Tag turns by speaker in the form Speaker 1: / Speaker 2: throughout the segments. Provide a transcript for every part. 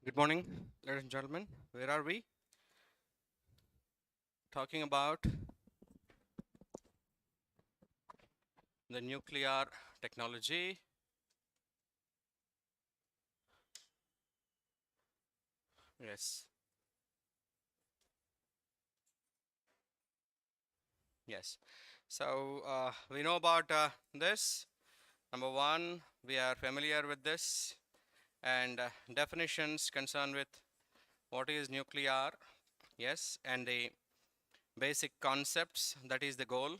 Speaker 1: Good morning, ladies and gentlemen. Where are we? Talking about the nuclear technology. Yes, yes. So we know about this. Number one, we are familiar with this and definitions concerned with what is nuclear. Yes, and the basic concepts. That is the goal.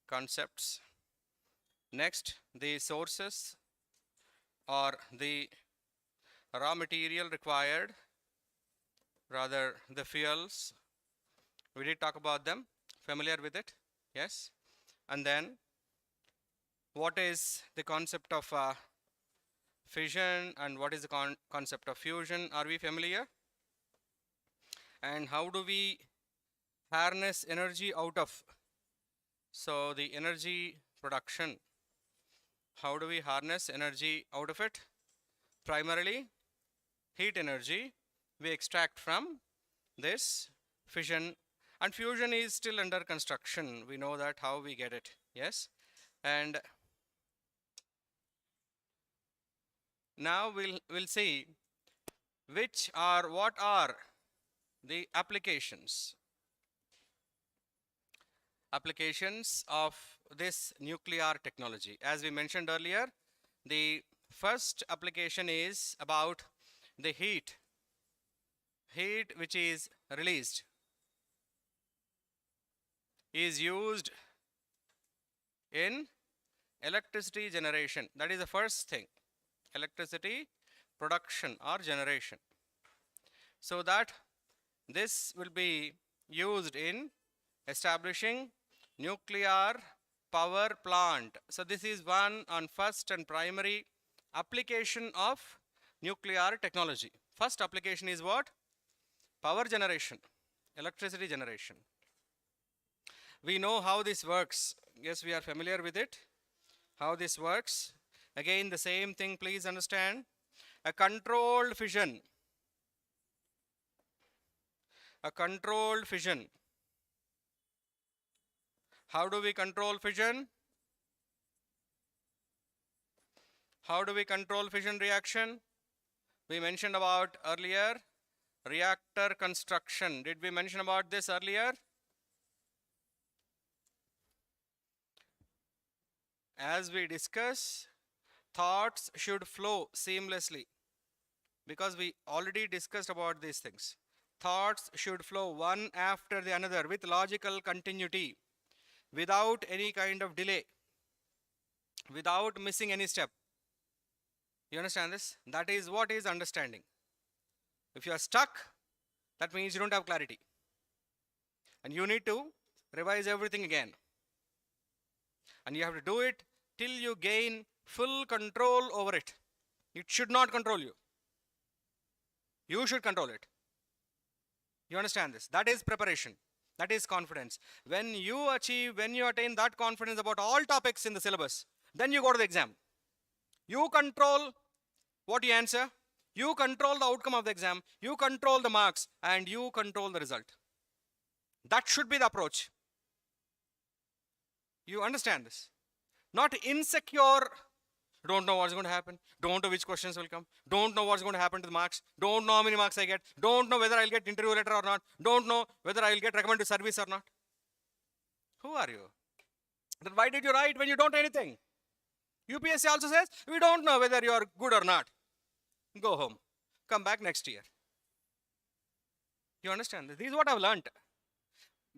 Speaker 1: Concepts. Next, the sources or the raw material required, rather the fuels. We did talk about them, familiar with it, yes. And then what is the concept of fission and what is the concept of fusion? Are we familiar? And how do we harness energy out of? So the energy production, how do we harness energy out of it? Primarily heat energy we extract from this fission, and fusion is still under construction. We know that how we get it, yes. And now we'll see which are what are the applications of this nuclear technology. As we mentioned earlier, the first application is about the heat which is released is used in electricity generation. That is the first thing, electricity production or generation, so that this will be used in establishing nuclear power plant. So this is one on first and primary application of nuclear technology. First application is what? Power generation, electricity generation. We know how this works. Yes, we are familiar with it, how this works. Again, the same thing, please understand. A controlled fission, a controlled fission. How do we control fission? How do we control fission reaction? We mentioned about earlier reactor construction. Did we mention about this earlier? As we discuss, thoughts should flow seamlessly because we already discussed about these things. Thoughts should flow one after the another with logical continuity, without any kind of delay, without missing any step. You understand this? That is what is understanding. If you are stuck, that means you don't have clarity. And you need to revise everything again. And you have to do it till you gain full control over it. It should not control you. You should control it. You understand this? That is preparation. That is confidence. When you attain that confidence about all topics in the syllabus, then you go to the exam. You control what you answer, you control the outcome of the exam, you control the marks, and you control the result. That should be the approach. You understand this? Not insecure, don't know what's going to happen, don't know which questions will come, don't know what's going to happen to the marks, don't know how many marks I get, don't know whether I'll get interview letter or not, don't know whether I'll get recommended to service or not. Who are you? Then why did you write when you don't know anything? UPSC also says, we don't know whether you are good or not. Go home. Come back next year. You understand? This is what I've learned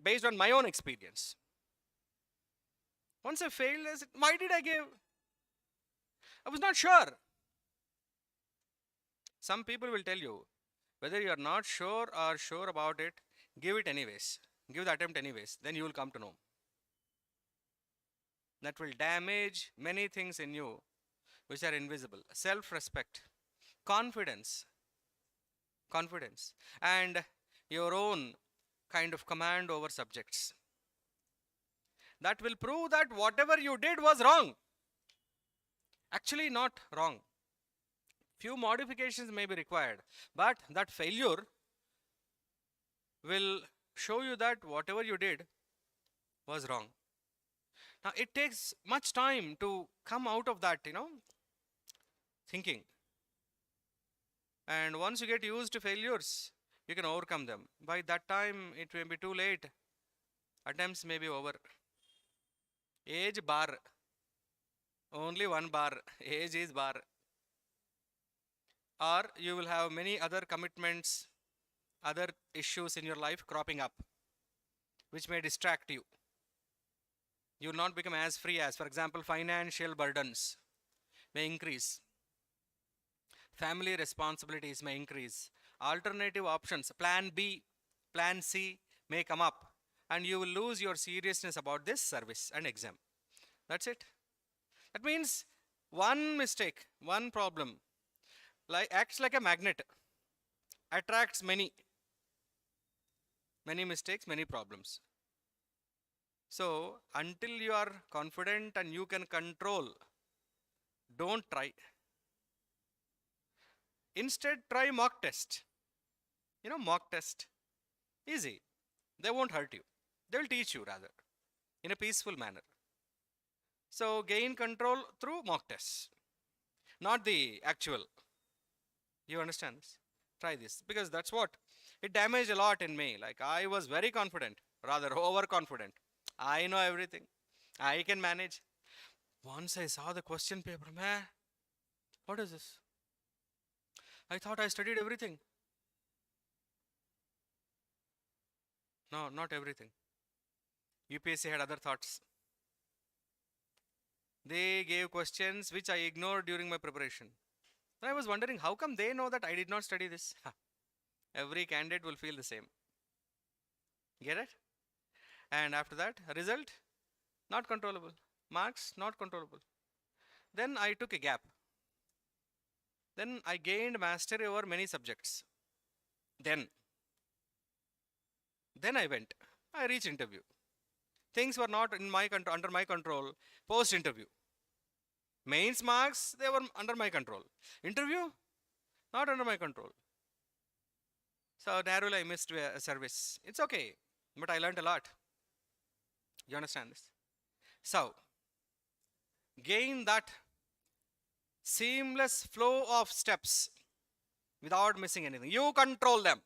Speaker 1: based on my own experience. Once I failed, I said, why did I give? I was not sure. Some people will tell you, whether you are not sure or sure about it, give it anyways. Give the attempt anyways. Then you will come to know. That will damage many things in you which are invisible. Self-respect, confidence, and your own kind of command over subjects. That will prove that whatever you did was wrong. Actually not wrong. Few modifications may be required, but that failure will show you that whatever you did was wrong. Now it takes much time to come out of that, thinking. And once you get used to failures, you can overcome them. By that time, it may be too late. Attempts may be over. Age bar. Only one bar. Age is bar. Or you will have many other commitments, other issues in your life cropping up, which may distract you. You will not become as free as, for example, financial burdens may increase. Family responsibilities may increase. Alternative options, plan B, plan C may come up, and you will lose your seriousness about this service and exam. That's it. That means one mistake, one problem, acts like a magnet, attracts many mistakes, many problems. So until you are confident and you can control, don't try. Instead, try mock test. Mock test. Easy. They won't hurt you. They will teach you rather in a peaceful manner. So gain control through mock tests, not the actual. You understand this? Try this, because that's what it damaged a lot in me. Like, I was very confident, rather overconfident. I know everything. I can manage. Once I saw the question paper, man, what is this? I thought I studied everything. No, not everything. UPSC had other thoughts. They gave questions which I ignored during my preparation. I was wondering, how come they know that I did not study this? Every candidate will feel the same. Get it? And after that, result, not controllable. Marks, not controllable. Then I took a gap. Then I gained mastery over many subjects. Then I went. I reached interview. Things were not in my under my control post interview. Mains marks, they were under my control. Interview, not under my control. So narrowly I missed a service. It's okay, but I learned a lot. You understand this? So gain that seamless flow of steps without missing anything. You control them.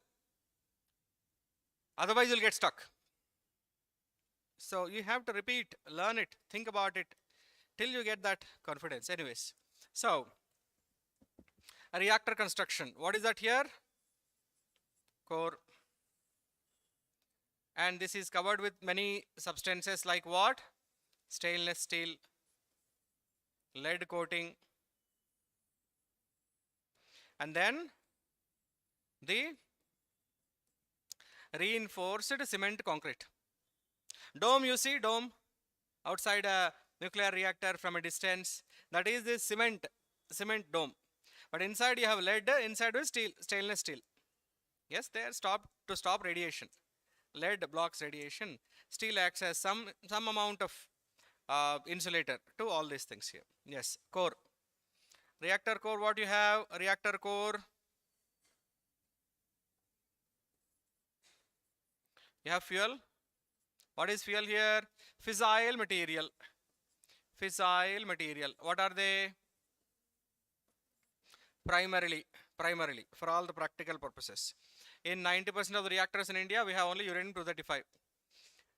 Speaker 1: Otherwise, you'll get stuck. So you have to repeat, learn it, think about it till you get that confidence. Anyways, so a reactor construction. What is that here? Core. And this is covered with many substances like what? Stainless steel, lead coating, and then the reinforced cement concrete. Dome, you see dome outside a nuclear reactor from a distance. That is the cement dome. But inside you have lead, inside is steel, stainless steel. Yes, they are to stop radiation. Lead blocks radiation. Steel acts as some amount of insulator to all these things here. Yes, core. Reactor core, what you have? Reactor core. You have fuel. What is fuel here? Fissile material. Fissile material. What are they? Primarily, for all the practical purposes. In 90% of the reactors in India, we have only uranium-235.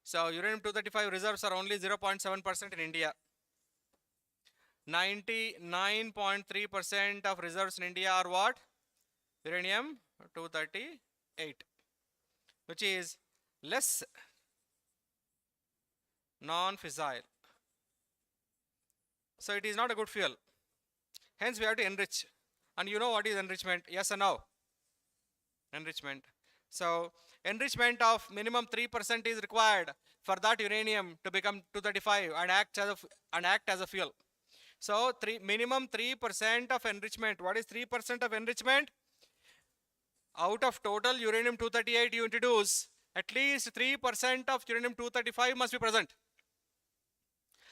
Speaker 1: So uranium-235 reserves are only 0.7% in India. 99.3% of reserves in India are what? Uranium-238, which is less non-fissile. So it is not a good fuel. Hence we have to enrich. And you know what is enrichment? Yes or no? Enrichment. So enrichment of minimum 3% is required for that uranium to become 235 and act as a fuel. So minimum 3% of enrichment. What is 3% of enrichment? Out of total uranium-238 you introduce, at least 3% of uranium-235 must be present.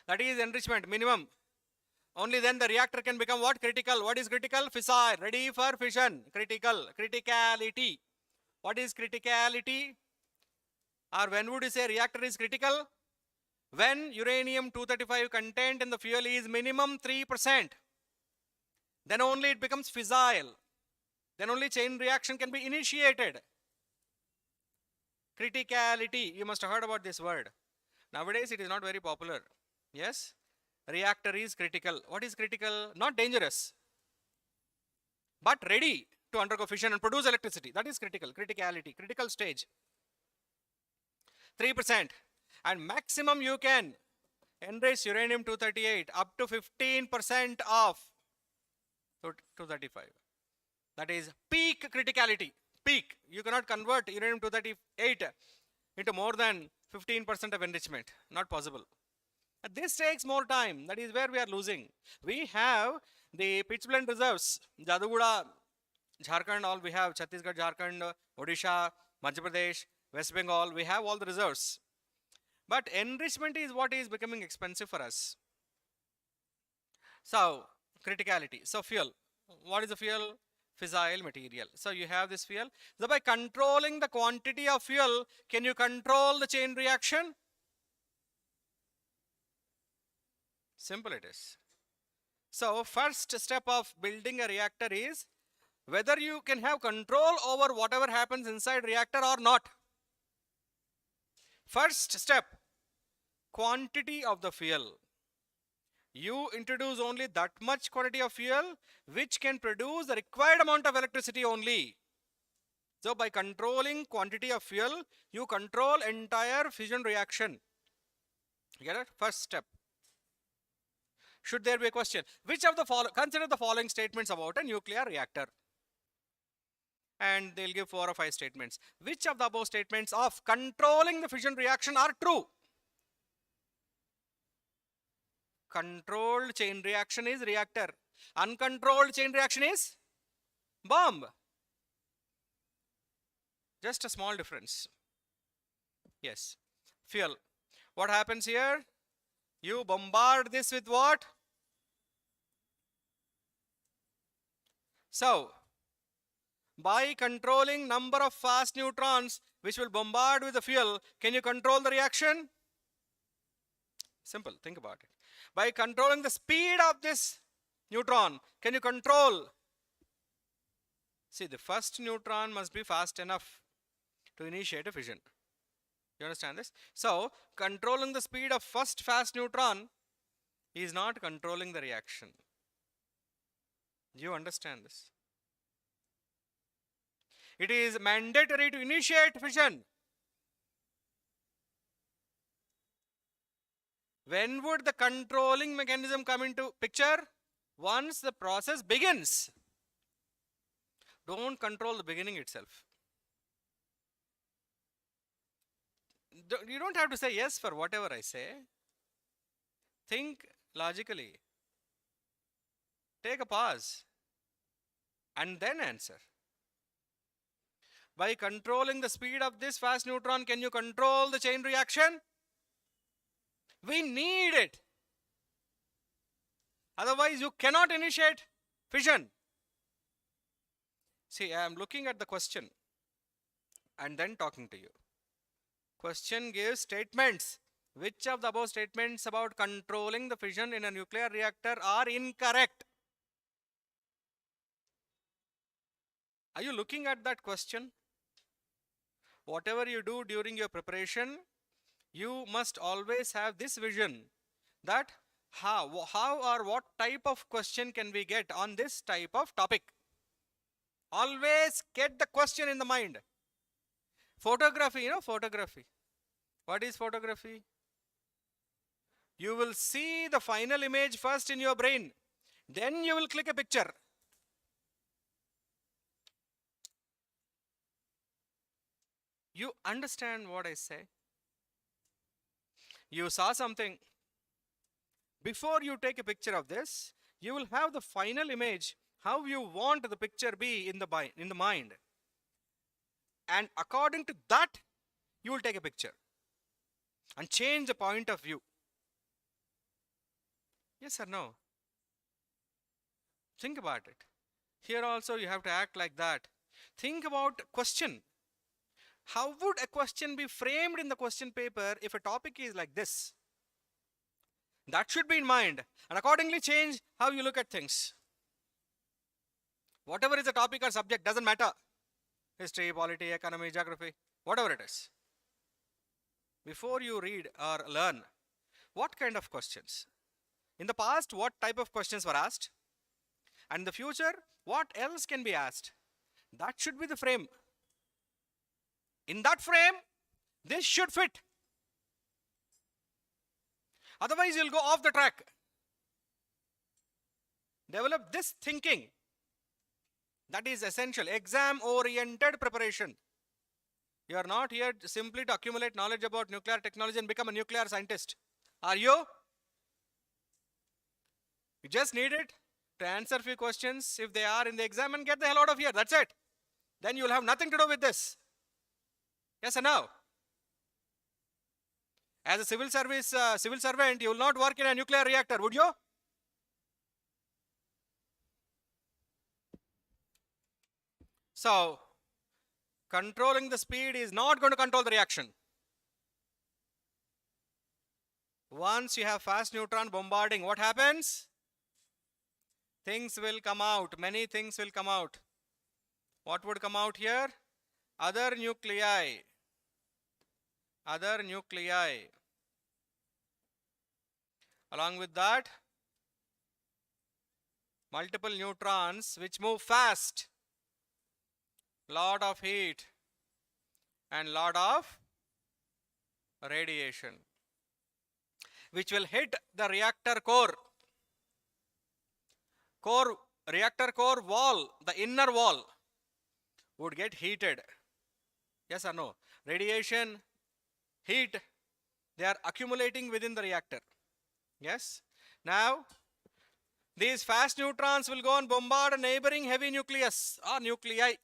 Speaker 1: That is enrichment minimum. Only then the reactor can become what? Critical. What is critical? Fissile. Ready for fission. Critical. Criticality. What is criticality? Or when would you say reactor is critical? When uranium-235 content in the fuel is minimum 3%. Then only it becomes fissile. Then only chain reaction can be initiated. Criticality. You must have heard about this word. Nowadays it is not very popular. Yes? Reactor is critical. What is critical? Not dangerous, but ready to undergo fission and produce electricity. That is critical. Criticality. Critical stage. 3%. And maximum you can enrich uranium-238 up to 15% of 235. That is peak criticality. Peak. You cannot convert uranium-238 into more than 15% of enrichment. Not possible. This takes more time. That is where we are losing. We have the pitchblende reserves. Jaduguda, Jharkhand, all we have. Chhattisgarh, Jharkhand, Odisha, Madhya Pradesh, West Bengal. We have all the reserves. But enrichment is what is becoming expensive for us. So, criticality. So, fuel. What is the fuel? Fissile material. So, you have this fuel. So, by controlling the quantity of fuel, can you control the chain reaction? Simple it is. So, first step of building a reactor is whether you can have control over whatever happens inside reactor or not. First step, quantity of the fuel. You introduce only that much quantity of fuel which can produce the required amount of electricity only. So, by controlling quantity of fuel, you control entire fission reaction. You get it? First step. Should there be a question? Which of the following, consider the following statements about a nuclear reactor. And they'll give 4 or 5 statements. Which of the above statements of controlling the fission reaction are true? Controlled chain reaction is reactor. Uncontrolled chain reaction is bomb. Just a small difference. Yes. Fuel. What happens here? You bombard this with what? So, by controlling number of fast neutrons which will bombard with the fuel, can you control the reaction? Simple, think about it. By controlling the speed of this neutron, can you control? See, the first neutron must be fast enough to initiate a fission. You understand this? So, controlling the speed of first fast neutron is not controlling the reaction. Do you understand this? It is mandatory to initiate fission. When would the controlling mechanism come into picture? Once the process begins. Don't control the beginning itself. You don't have to say yes for whatever I say. Think logically. Take a pause and then answer. By controlling the speed of this fast neutron, can you control the chain reaction? We need it. Otherwise, you cannot initiate fission. See, I am looking at the question and then talking to you. Question gives statements. Which of the above statements about controlling the fission in a nuclear reactor are incorrect? Are you looking at that question? Whatever you do during your preparation, you must always have this vision that how or what type of question can we get on this type of topic. Always get the question in the mind. Photography, photography. What is photography? You will see the final image first in your brain. Then you will click a picture. You understand what I say? You saw something. Before you take a picture of this, you will have the final image, how you want the picture be in the mind. And according to that, you will take a picture and change the point of view. Yes or no? Think about it. Here also you have to act like that. Think about question. How would a question be framed in the question paper if a topic is like this? That should be in mind, and accordingly change how you look at things. Whatever is the topic or subject, doesn't matter. History, polity, economy, geography, whatever it is. Before you read or learn, what kind of questions? In the past, what type of questions were asked? And in the future, what else can be asked? That should be the frame. In that frame, this should fit. Otherwise, you'll go off the track. Develop this thinking. That is essential. Exam-oriented preparation. You are not here simply to accumulate knowledge about nuclear technology and become a nuclear scientist. Are you? You just need it to answer few questions if they are in the exam and get the hell out of here. That's it. Then you will have nothing to do with this. Yes or no? As a civil servant, you will not work in a nuclear reactor, would you? So, controlling the speed is not going to control the reaction. Once you have fast neutron bombarding, what happens? Things will come out. Many things will come out. What would come out here? Other nuclei. Other nuclei. Along with that, multiple neutrons which move fast. Lot of heat and lot of radiation, which will hit the reactor core. Reactor core wall, the inner wall, would get heated. Yes or no? Radiation, heat, they are accumulating within the reactor. Yes? Now, these fast neutrons will go and bombard a neighboring heavy nucleus or nuclei.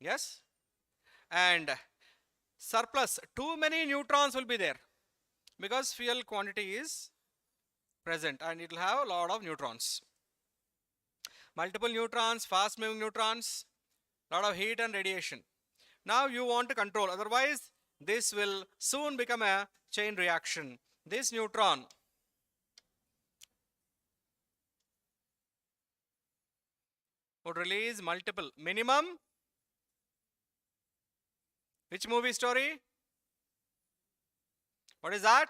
Speaker 1: Yes? And surplus, too many neutrons will be there because fuel quantity is present and it will have a lot of neutrons. Multiple neutrons, fast moving neutrons, lot of heat and radiation. Now you want to control, otherwise this will soon become a chain reaction. This neutron would release multiple, minimum. Which movie story? What is that?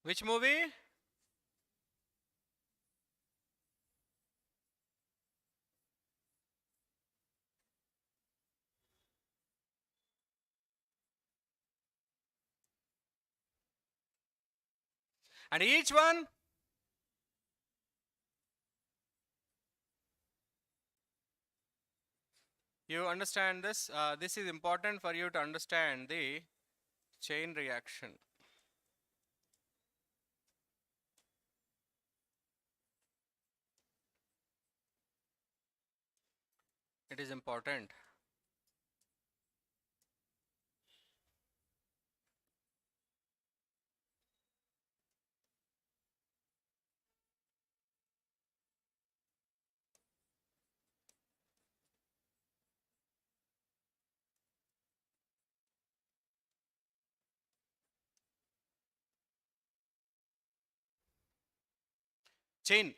Speaker 1: Which movie? And each one, you understand this? This is important for you to understand the chain reaction. It is important. Chain.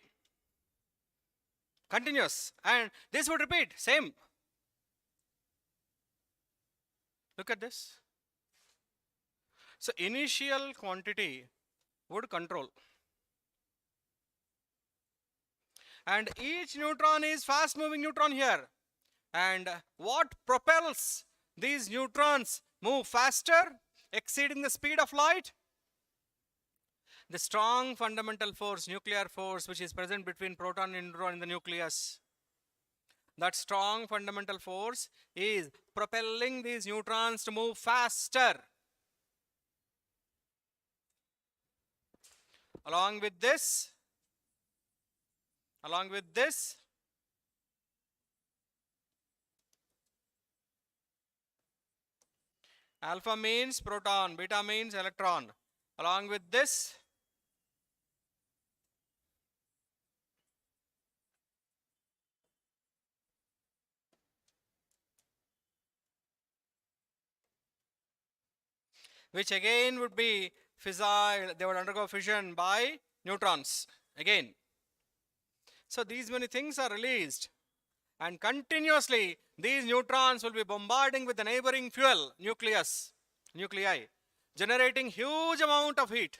Speaker 1: Continuous. And this would repeat. Same. Look at this. So initial quantity would control. And each neutron is fast moving neutron here. And what propels these neutrons move faster, exceeding the speed of light? The strong fundamental force, nuclear force, which is present between proton and neutron in the nucleus. That strong fundamental force is propelling these neutrons to move faster. Along with this, Alpha means proton, beta means electron. Along with this, which again would be fissile, they would undergo fission by neutrons again. So these many things are released, and continuously these neutrons will be bombarding with the neighboring fuel nuclei, generating huge amount of heat,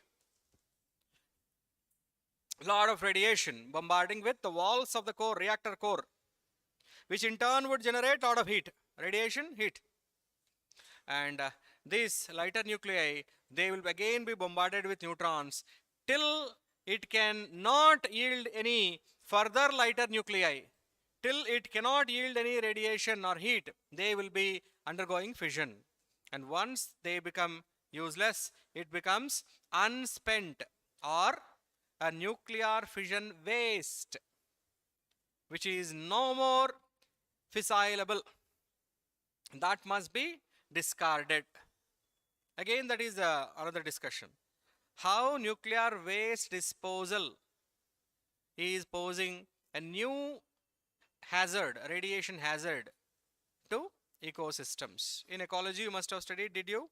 Speaker 1: lot of radiation bombarding with the walls of the core, reactor core, which in turn would generate lot of heat, radiation, heat. And these lighter nuclei, they will again be bombarded with neutrons till it can not yield any further lighter nuclei. Till it cannot yield any radiation or heat, they will be undergoing fission. And once they become useless, it becomes unspent or a nuclear fission waste, which is no more fissilable. That must be discarded. Again, that is another discussion. How nuclear waste disposal is posing a new hazard, radiation hazard to ecosystems. In ecology, you must have studied, did you?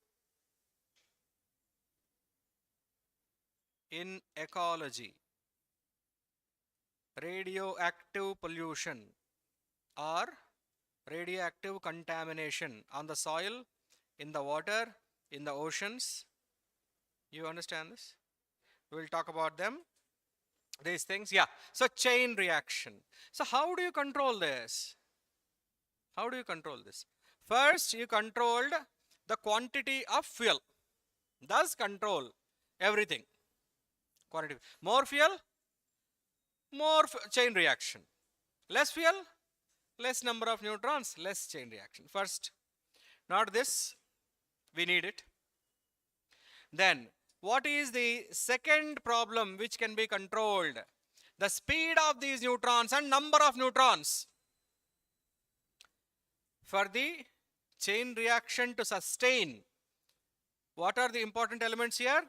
Speaker 1: In ecology, radioactive pollution or radioactive contamination on the soil, in the water, in the oceans. You understand this? We'll talk about them. These things, yeah. So chain reaction. So how do you control this? How do you control this? First, you controlled the quantity of fuel. Thus control everything. Quantity. More fuel, more chain reaction. Less fuel, less number of neutrons, less chain reaction. First, not this, we need it. Then, what is the second problem which can be controlled? The speed of these neutrons and number of neutrons. For the chain reaction to sustain, what are the important elements here?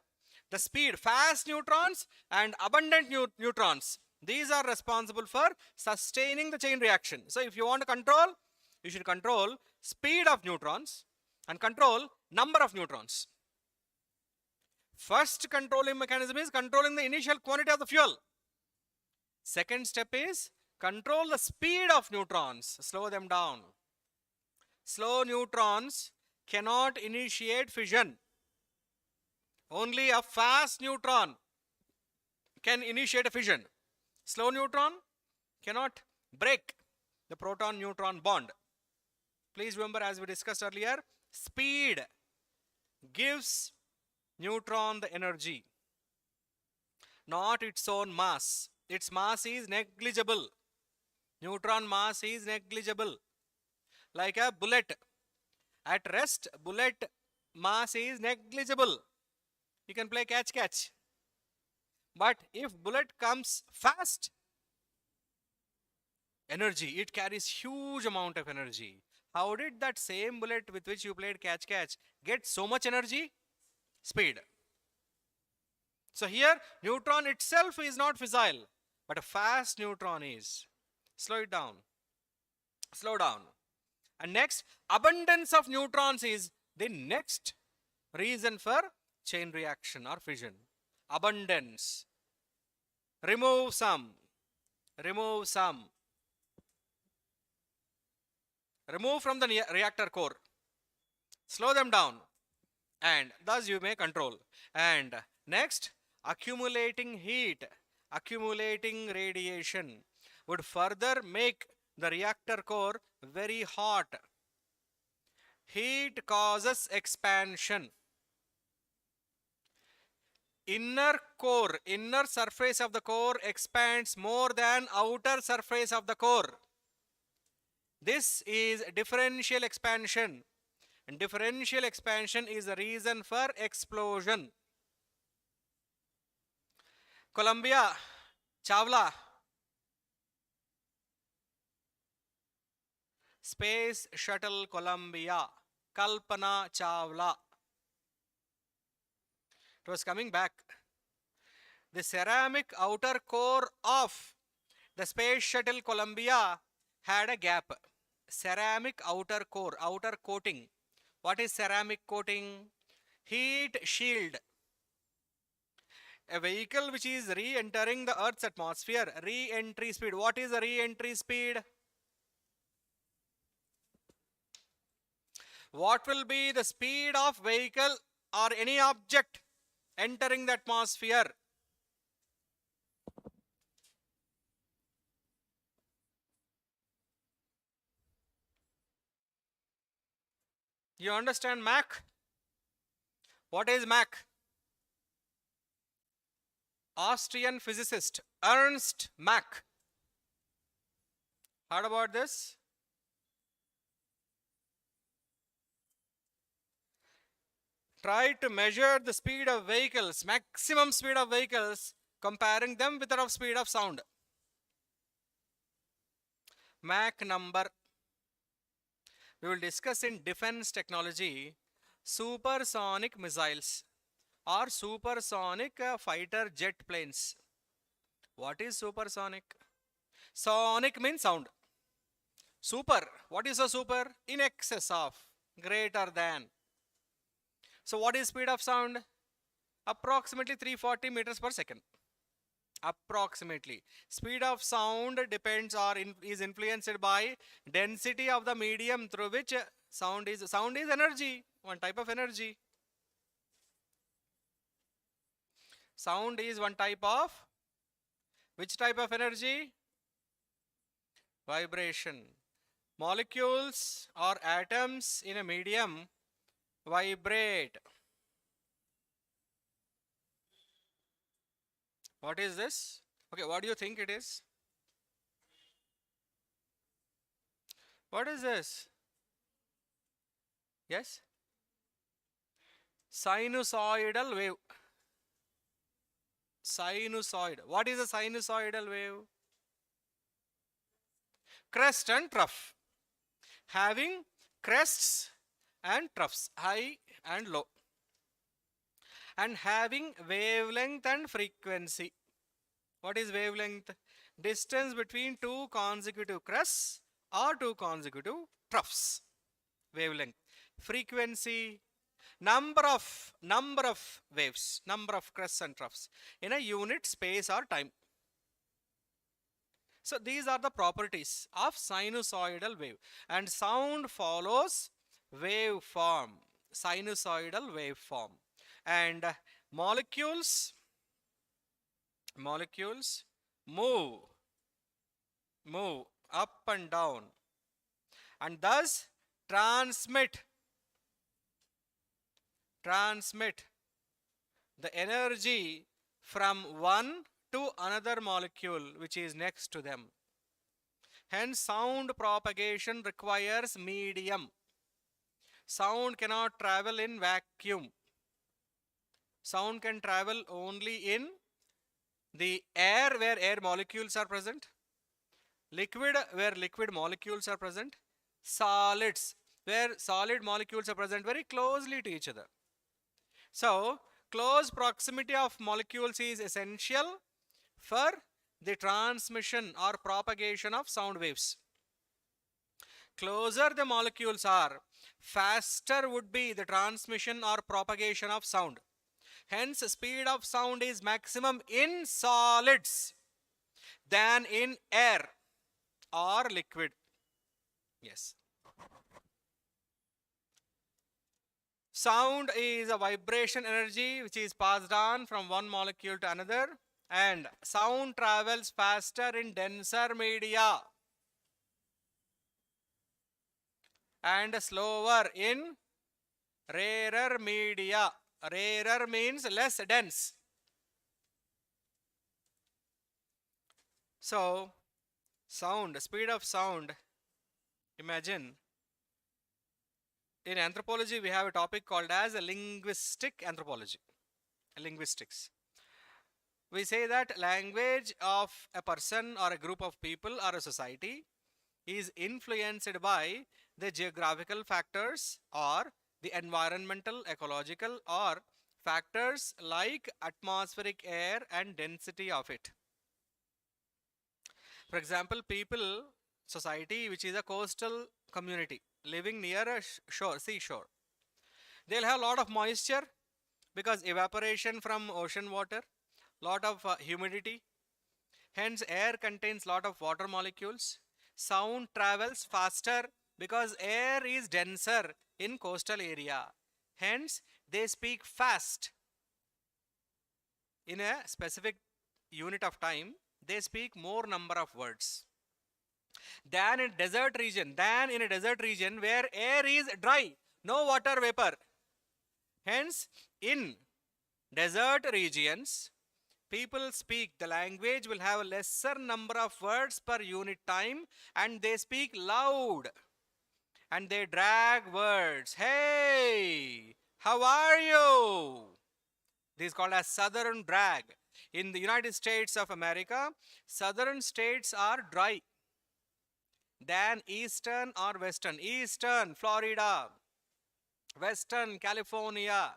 Speaker 1: The speed, fast neutrons and abundant neutrons. These are responsible for sustaining the chain reaction. So if you want to control, you should control speed of neutrons and control number of neutrons. First controlling mechanism is controlling the initial quantity of the fuel. Second step is control the speed of neutrons, slow them down. Slow neutrons cannot initiate fission. Only a fast neutron can initiate a fission. Slow neutron cannot break the proton-neutron bond. Please remember, as we discussed earlier, speed gives neutron the energy, not its own mass. Its mass is negligible. Neutron mass is negligible. Like a bullet. At rest, bullet mass is negligible. You can play catch. But if bullet comes fast, energy, it carries huge amount of energy. How did that same bullet with which you played catch get so much energy? Speed. So here, neutron itself is not fissile, but a fast neutron is. Slow it down. Slow down. And next, abundance of neutrons is the next reason for chain reaction or fission. Abundance. Remove some. Remove some. Remove from the reactor core. Slow them down. And thus you may control. And next, accumulating heat, accumulating radiation would further make the reactor core very hot. Heat causes expansion. Inner core, inner surface of the core expands more than outer surface of the core. This is differential expansion. And differential expansion is the reason for explosion. Columbia, Chawla, Space Shuttle Columbia
Speaker 2: Kalpana Chawla. It was coming back. The ceramic outer core of the Space Shuttle Columbia had a gap. Ceramic outer core, outer coating. What is ceramic coating? Heat shield. A vehicle which is re-entering the Earth's atmosphere. Re-entry speed. What is the re-entry speed? What will be the speed of vehicle or any object entering the atmosphere? You understand Mach? What is Mach? Austrian physicist Ernst Mach. Heard about this? Try to measure the speed of vehicles, maximum speed of vehicles, comparing them with the speed of sound. Mach number. We will discuss in defense technology supersonic missiles or supersonic fighter jet planes. What is supersonic? Sonic means sound. Super. What is a super? In excess of, greater than. So what is speed of sound? Approximately 340 meters per second. Approximately. Speed of sound depends or is influenced by density of the medium through which sound is energy, one type of energy. Sound is one type of, which type of energy? Vibration. Molecules or atoms in a medium vibrate. What is this? Okay, what do you think it is? What is this? Yes? Sinusoidal wave. Sinusoid. What is a sinusoidal wave? Crest and trough. Having crests and troughs, high and low. And having wavelength and frequency. What is wavelength? Distance between two consecutive crests or two consecutive troughs. Wavelength. Frequency. Number of waves, number of crests and troughs in a unit space or time. So these are the properties of sinusoidal wave, and sound follows waveform, sinusoidal waveform. And molecules move up and down and thus transmit the energy from one to another molecule which is next to them. Hence, sound propagation requires medium. Sound cannot travel in vacuum. Sound can travel only in the air where air molecules are present, liquid where liquid molecules are present, solids where solid molecules are present very closely to each other. So, close proximity of molecules is essential for the transmission or propagation of sound waves. Closer the molecules are, faster would be the transmission or propagation of sound. Hence, speed of sound is maximum in solids than in air or liquid. Yes. Sound is a vibration energy which is passed on from one molecule to another, and sound travels faster in denser media and slower in rarer media. Rarer means less dense. So, sound, speed of sound, imagine. In anthropology, we have a topic called as a linguistic anthropology. Linguistics. We say that language of a person or a group of people or a society is influenced by the geographical factors or the environmental, ecological, or factors like atmospheric air and density of it. For example, people, society which is a coastal community living near a shore, seashore, they'll have a lot of moisture because evaporation from ocean water, lot of humidity. Hence, air contains lot of water molecules. Sound travels faster because air is denser in coastal area. Hence, they speak fast. In a specific unit of time, they speak more number of words than in desert region, than in a desert region where air is dry, no water vapor. Hence, in desert regions, people speak, the language will have a lesser number of words per unit time and they speak loud and they drag words. Hey, how are you? This is called as southern drag. In the United States of America, southern states are dry than eastern or western. Eastern, Florida. Western, California.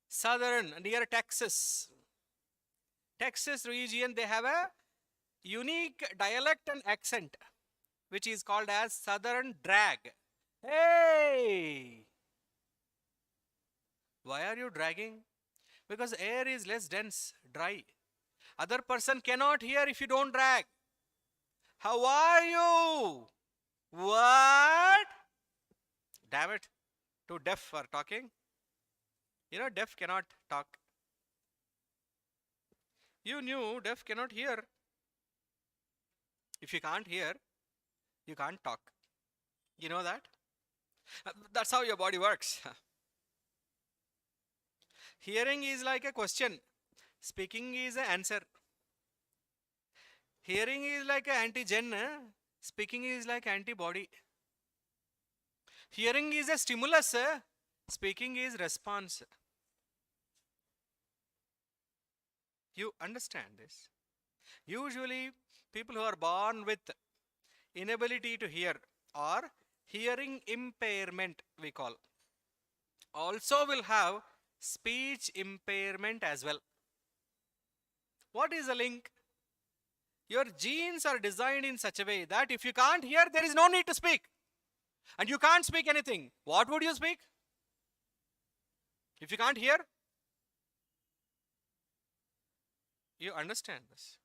Speaker 2: Southern, near Texas. Texas region, they have a unique dialect and accent, which is called as southern drag. Hey! Why are you dragging? Because air is less dense, dry. Other person cannot hear if you don't drag. How are you? What? Damn it. Too deaf for talking. You know, deaf cannot talk. You knew deaf cannot hear. If you can't hear, you can't talk. You know that? That's how your body works. Hearing is like a question. Speaking is an answer. Hearing is like an antigen. Speaking is like antibody. Hearing is a stimulus. Speaking is response. You understand this? Usually, people who are born with inability to hear or hearing impairment, we call, also will have speech impairment as well. What is the link? Your genes are designed in such a way that if you can't hear, there is no need to speak. And you can't speak anything. What would you speak? If you can't hear? You understand this.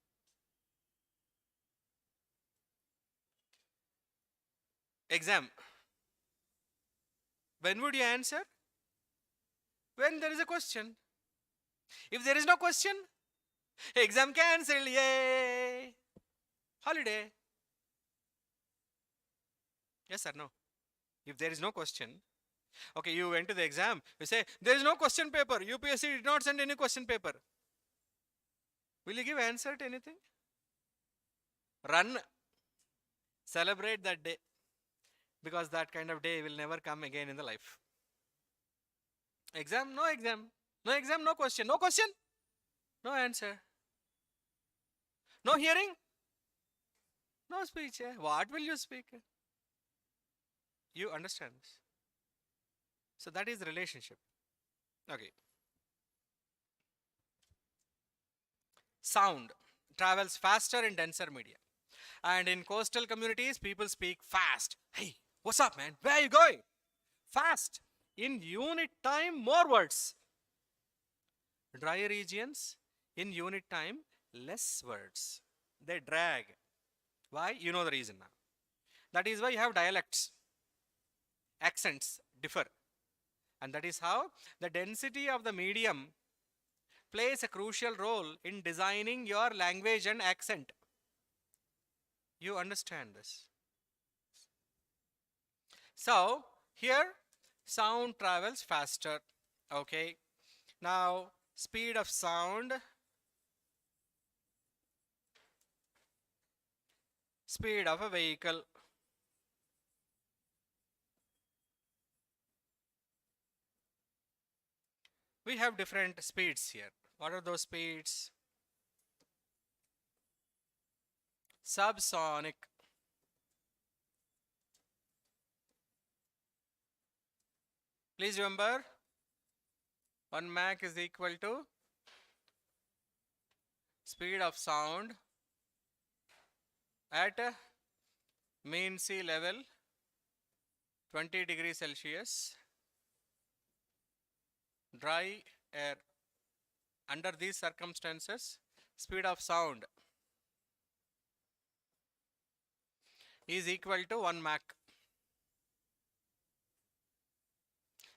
Speaker 2: Exam. When would you answer? When there is a question. If there is no question, exam cancelled, yay! Holiday. Yes or no? If there is no question, okay, you went to the exam, you say, there is no question paper, UPSC did not send any question paper. Will you give answer to anything? Run. Celebrate that day. Because that kind of day will never come again in the life. Exam, no exam. No exam, no question. No question, no answer. No hearing, no speech. What will you speak? You understand this? So that is the relationship. Okay. Sound travels faster in denser media. And in coastal communities, people speak fast. Hey, what's up, man? Where are you going? Fast. In unit time, more words. Dry regions, in unit time, less words. They drag. Why? You know the reason now. That is why you have dialects. Accents differ. And that is how the density of the medium plays a crucial role in designing your language and accent. You understand this? So, here sound travels faster. Okay. Now, speed of sound. Speed of a vehicle. We have different speeds here. What are those speeds? Subsonic. Please remember, 1 Mach is equal to speed of sound at mean sea level 20 degrees Celsius, dry air. Under these circumstances, speed of sound is equal to 1 Mach.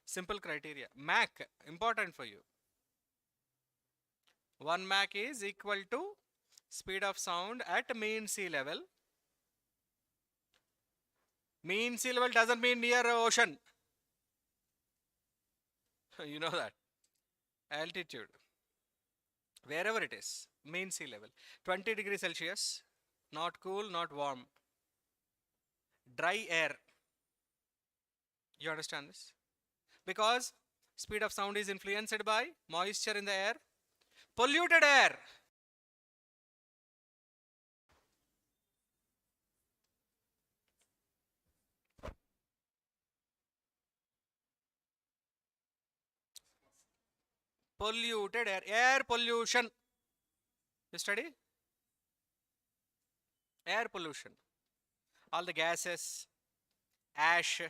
Speaker 2: Simple criteria. Mach, important for you. 1 Mach is equal to speed of sound at mean sea level. Mean sea level doesn't mean near ocean. You know that. Altitude. Wherever it is, mean sea level. 20 degrees Celsius, not cool, not warm. Dry air. You understand this? Because speed of sound is influenced by moisture in the air. Polluted air. Polluted air. Air pollution. You study? Air pollution. All the gases, ash,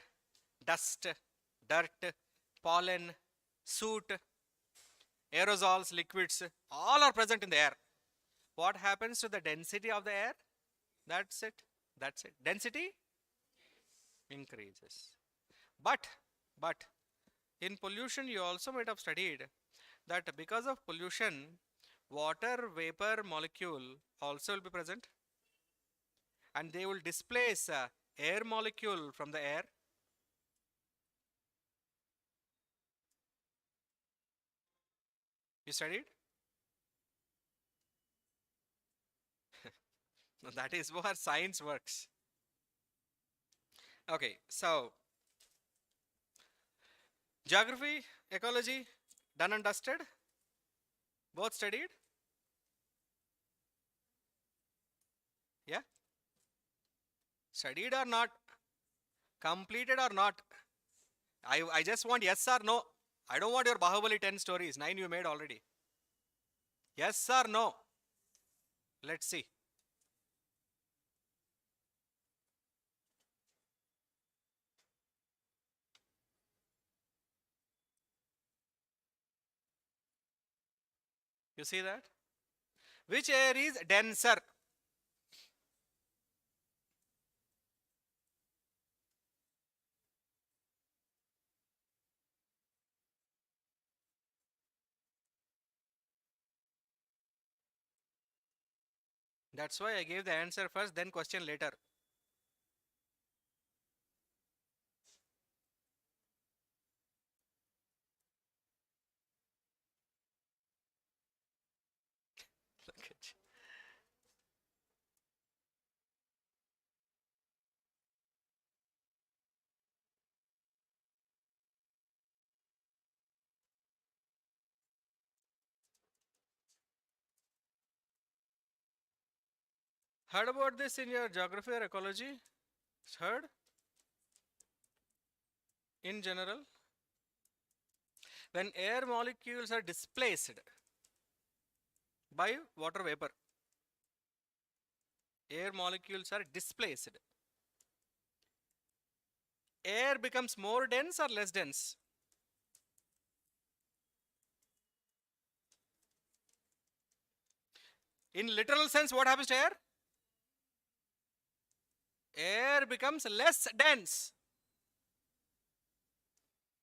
Speaker 2: dust, dirt, pollen, soot, aerosols, liquids, all are present in the air. What happens to the density of the air? That's it. That's it. Density increases. But in pollution, you also might have studied that because of pollution, water vapor molecule also will be present, and they will displace air molecule from the air. You studied? That is where science works. Okay, so geography, ecology, done and dusted? Both studied? Yeah? Studied or not? Completed or not? I just want yes or no. I don't want your Bahubali 10 stories. 9 you made already. Yes or no? Let's see. You see that? Which air is denser? That's why I gave the answer first, then question later. Look at you. Heard about this in your geography or ecology? Heard? In general, when air molecules are displaced by water vapor, air molecules are displaced, air becomes more dense or less dense? In literal sense, what happens to air? Air becomes less dense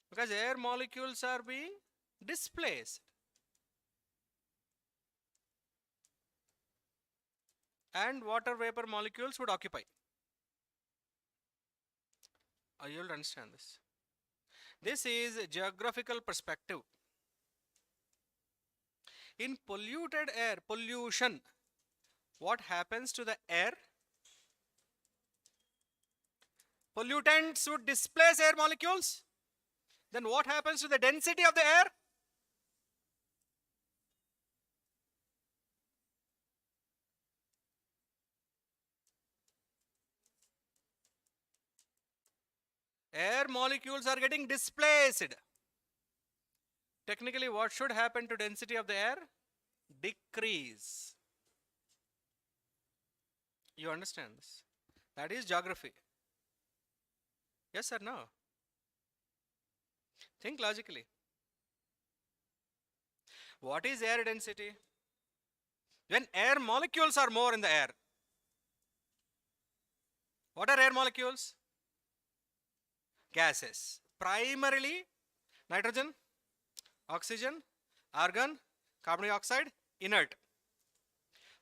Speaker 2: because air molecules are being displaced. And water vapor molecules would occupy. You'll understand this. This is geographical perspective. In polluted air, pollution, what happens to the air? Pollutants would displace air molecules. Then what happens to the density of the air? Air molecules are getting displaced. Technically, what should happen to density of the air? Decrease. You understand this? That is geography. Yes or no? Think logically. What is air density? When air molecules are more in the air. What are air molecules? Gases. Primarily nitrogen, oxygen, argon, carbon dioxide, inert.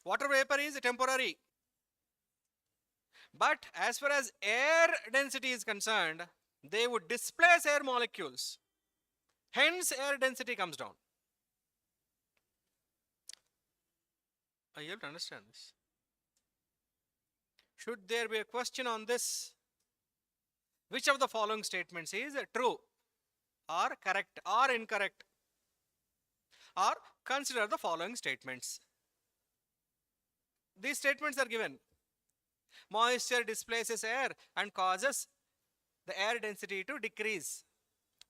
Speaker 2: Water vapor is temporary. But as far as air density is concerned, they would displace air molecules. Hence, air density comes down. Are you able to understand this? Should there be a question on this? Which of the following statements is true or correct or incorrect? Or consider the following statements. These statements are given. Moisture displaces air and causes the air density to decrease.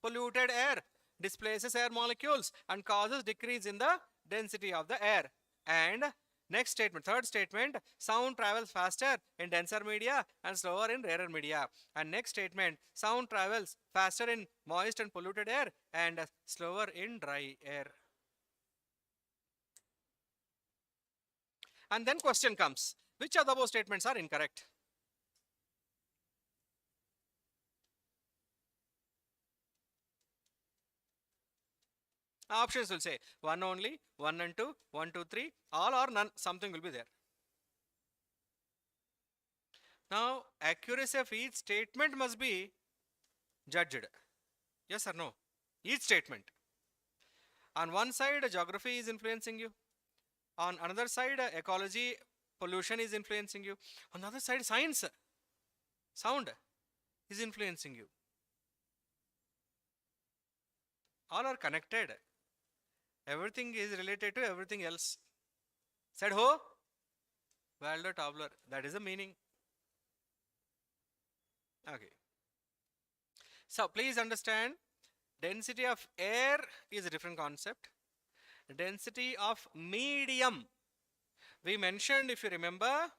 Speaker 2: Polluted air displaces air molecules and causes decrease in the density of the air. And next statement, third statement, sound travels faster in denser media and slower in rarer media. And next statement, sound travels faster in moist and polluted air and slower in dry air. And then question comes, which of the above statements are incorrect? Options will say 1 only, 1 and 2, 1, 2, 3, all or none, something will be there. Now, accuracy of each statement must be judged. Yes or no? Each statement. On one side, geography is influencing you. On another side, ecology, pollution is influencing you. On the other side, science, sound is influencing you. All are connected. Everything is related to everything else. Said who? Waldo Tobler. That is the meaning. Okay. So please understand, density of air is a different concept. Density of medium. We mentioned, if you remember,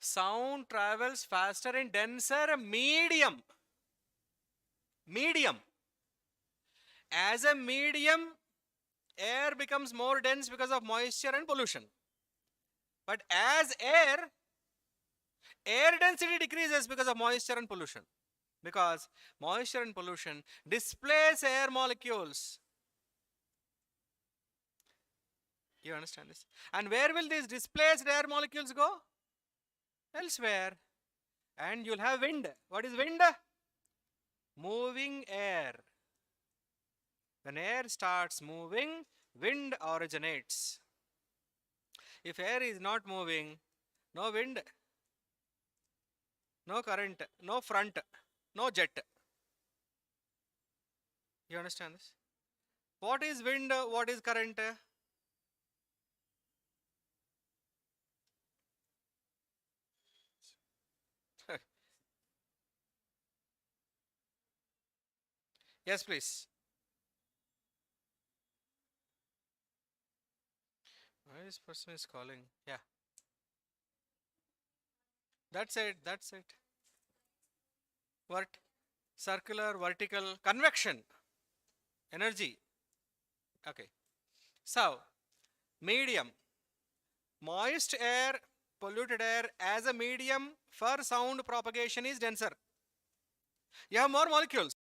Speaker 2: sound travels faster in denser medium. Medium. As a medium, air becomes more dense because of moisture and pollution. But as air density decreases because of moisture and pollution. Because moisture and pollution displace air molecules. You understand this? And where will these displaced air molecules go? Elsewhere. And you'll have wind. What is wind? Moving air. When air starts moving, wind originates. If air is not moving, no wind, no current, no front, no jet. You understand this? What is wind? What is current? Yes, please. Why this person is calling? Yeah. That's it. That's it. What? Circular, vertical, convection, energy. Okay. So, medium. Moist air, polluted air as a medium for sound propagation is denser. You have more molecules.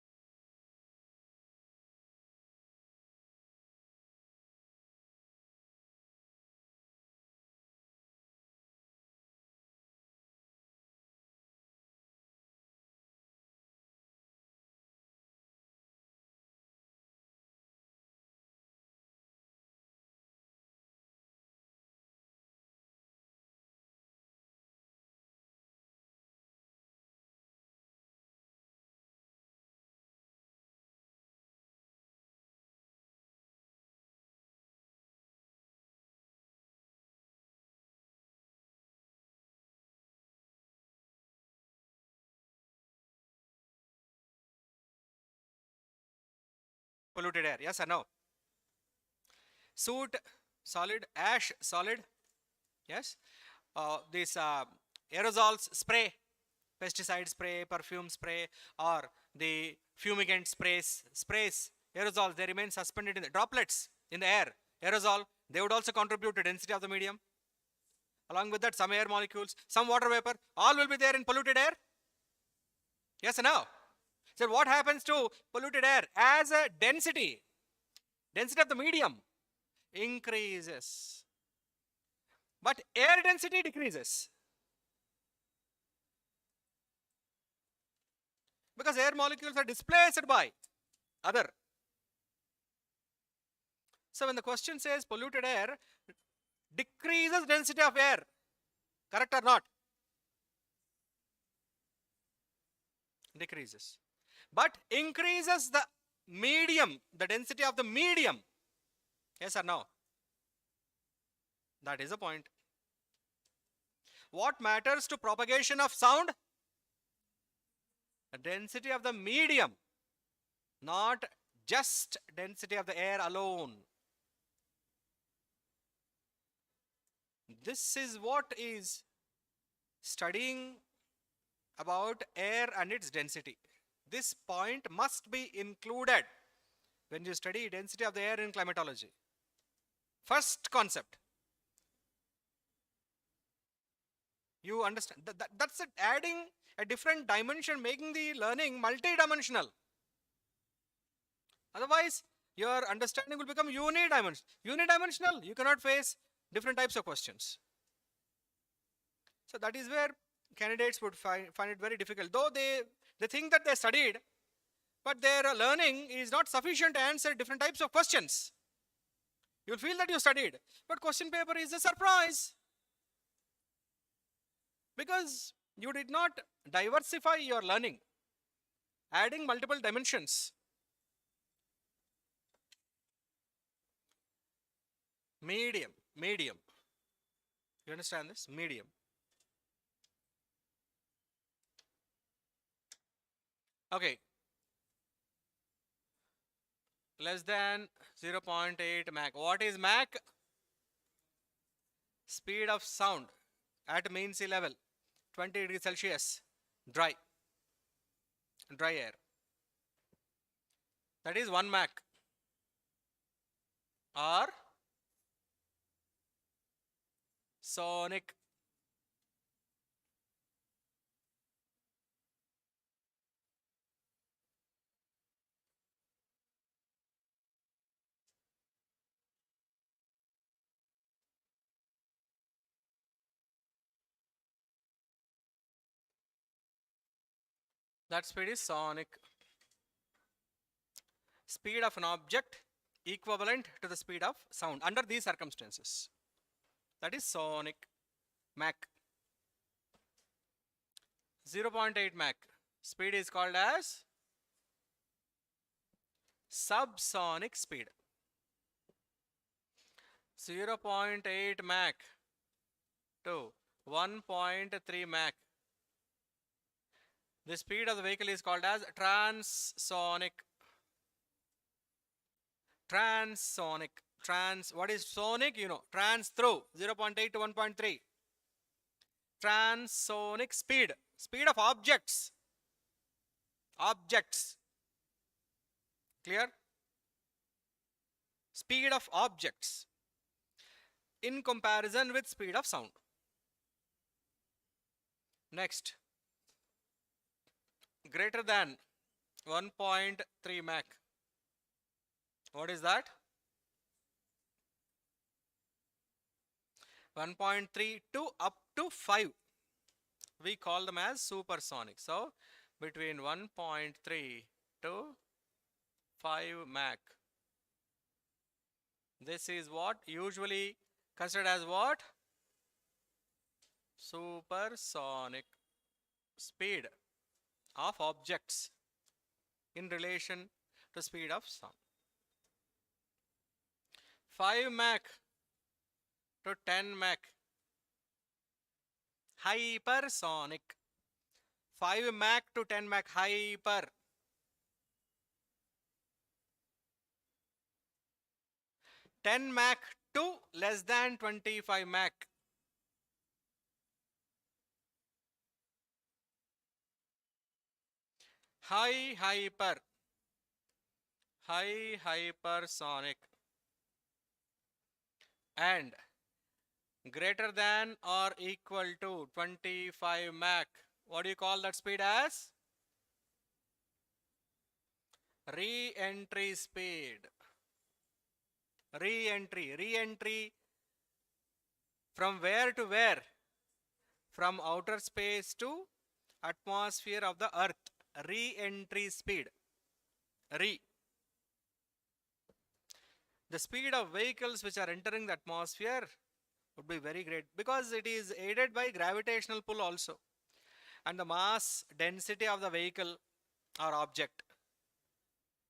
Speaker 2: polluted air? Yes or no? Soot, solid. Ash, solid. Yes. This aerosols, spray, pesticide spray, perfume spray, or the fumigant sprays, aerosols, they remain suspended in the droplets in the air. Aerosol, they would also contribute to density of the medium. Along with that, some air molecules, some water vapor, all will be there in polluted air. Yes or no? So what happens to polluted air? As a density of the medium increases, but air density decreases. Because air molecules are displaced by other. So when the question says polluted air decreases density of air, correct or not? Decreases. But increases the medium, the density of the medium. Yes or no? That is the point. What matters to propagation of sound? The density of the medium, not just density of the air alone. This is what is studying about air and its density. This point must be included when you study density of the air in climatology. First concept. You understand? That's it, adding a different dimension, making the learning multi-dimensional. Otherwise, your understanding will become unidimensional. Unidimensional, you cannot face different types of questions. So that is where candidates would find it very difficult. Though they think that they studied, but their learning is not sufficient to answer different types of questions. You'll feel that you studied, but question paper is a surprise. Because you did not diversify your learning, adding multiple dimensions. Medium. You understand this? Medium. Okay. Less than 0.8 Mach. What is Mach? Speed of sound at mean sea level, 20 degrees Celsius, dry air. That is 1 Mach. Or sonic. That speed is sonic. Speed of an object equivalent to the speed of sound under these circumstances. That is sonic. Mach. 0.8 Mach. Speed is called as subsonic speed. 0.8 Mach to 1.3 Mach. The speed of the vehicle is called as transonic. What is sonic? You know, trans through 0.8 to 1.3. Transonic speed. Speed of objects. Clear? Speed of objects in comparison with speed of sound. Next. Greater than 1.3 Mach. What is that? 1.3 to up to 5. We call them as supersonic. So, between 1.3 to 5 Mach. This is what usually considered as what? Supersonic speed of objects in relation to speed of sound. 5 Mach to 10 Mach, hypersonic. 5 Mach to 10 Mach, hyper. 10 Mach to less than 25 Mach. High hypersonic and greater than or equal to 25 Mach. What do you call that speed as? Re-entry speed. Re-entry from where to where? From outer space to atmosphere of the earth. Re-entry speed. Re. The speed of vehicles which are entering the atmosphere would be very great because it is aided by gravitational pull also, and the mass density of the vehicle or object,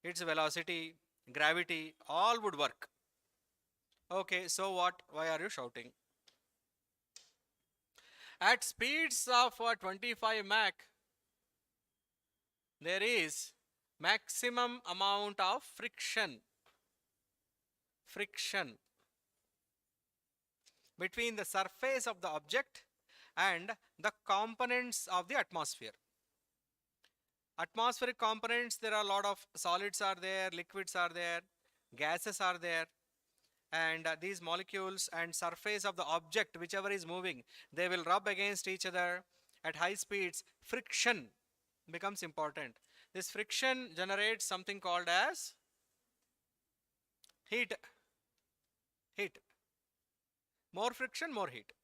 Speaker 2: its velocity, gravity, all would work. Okay, so what? Why are you shouting? At speeds of 25 Mach, there is maximum amount of friction between the surface of the object and the components of the atmosphere. Atmospheric components, there are a lot of solids are there, liquids are there, gases are there, and these molecules and surface of the object, whichever is moving, they will rub against each other at high speeds. Friction becomes important. This friction generates something called as heat. More friction, more heat.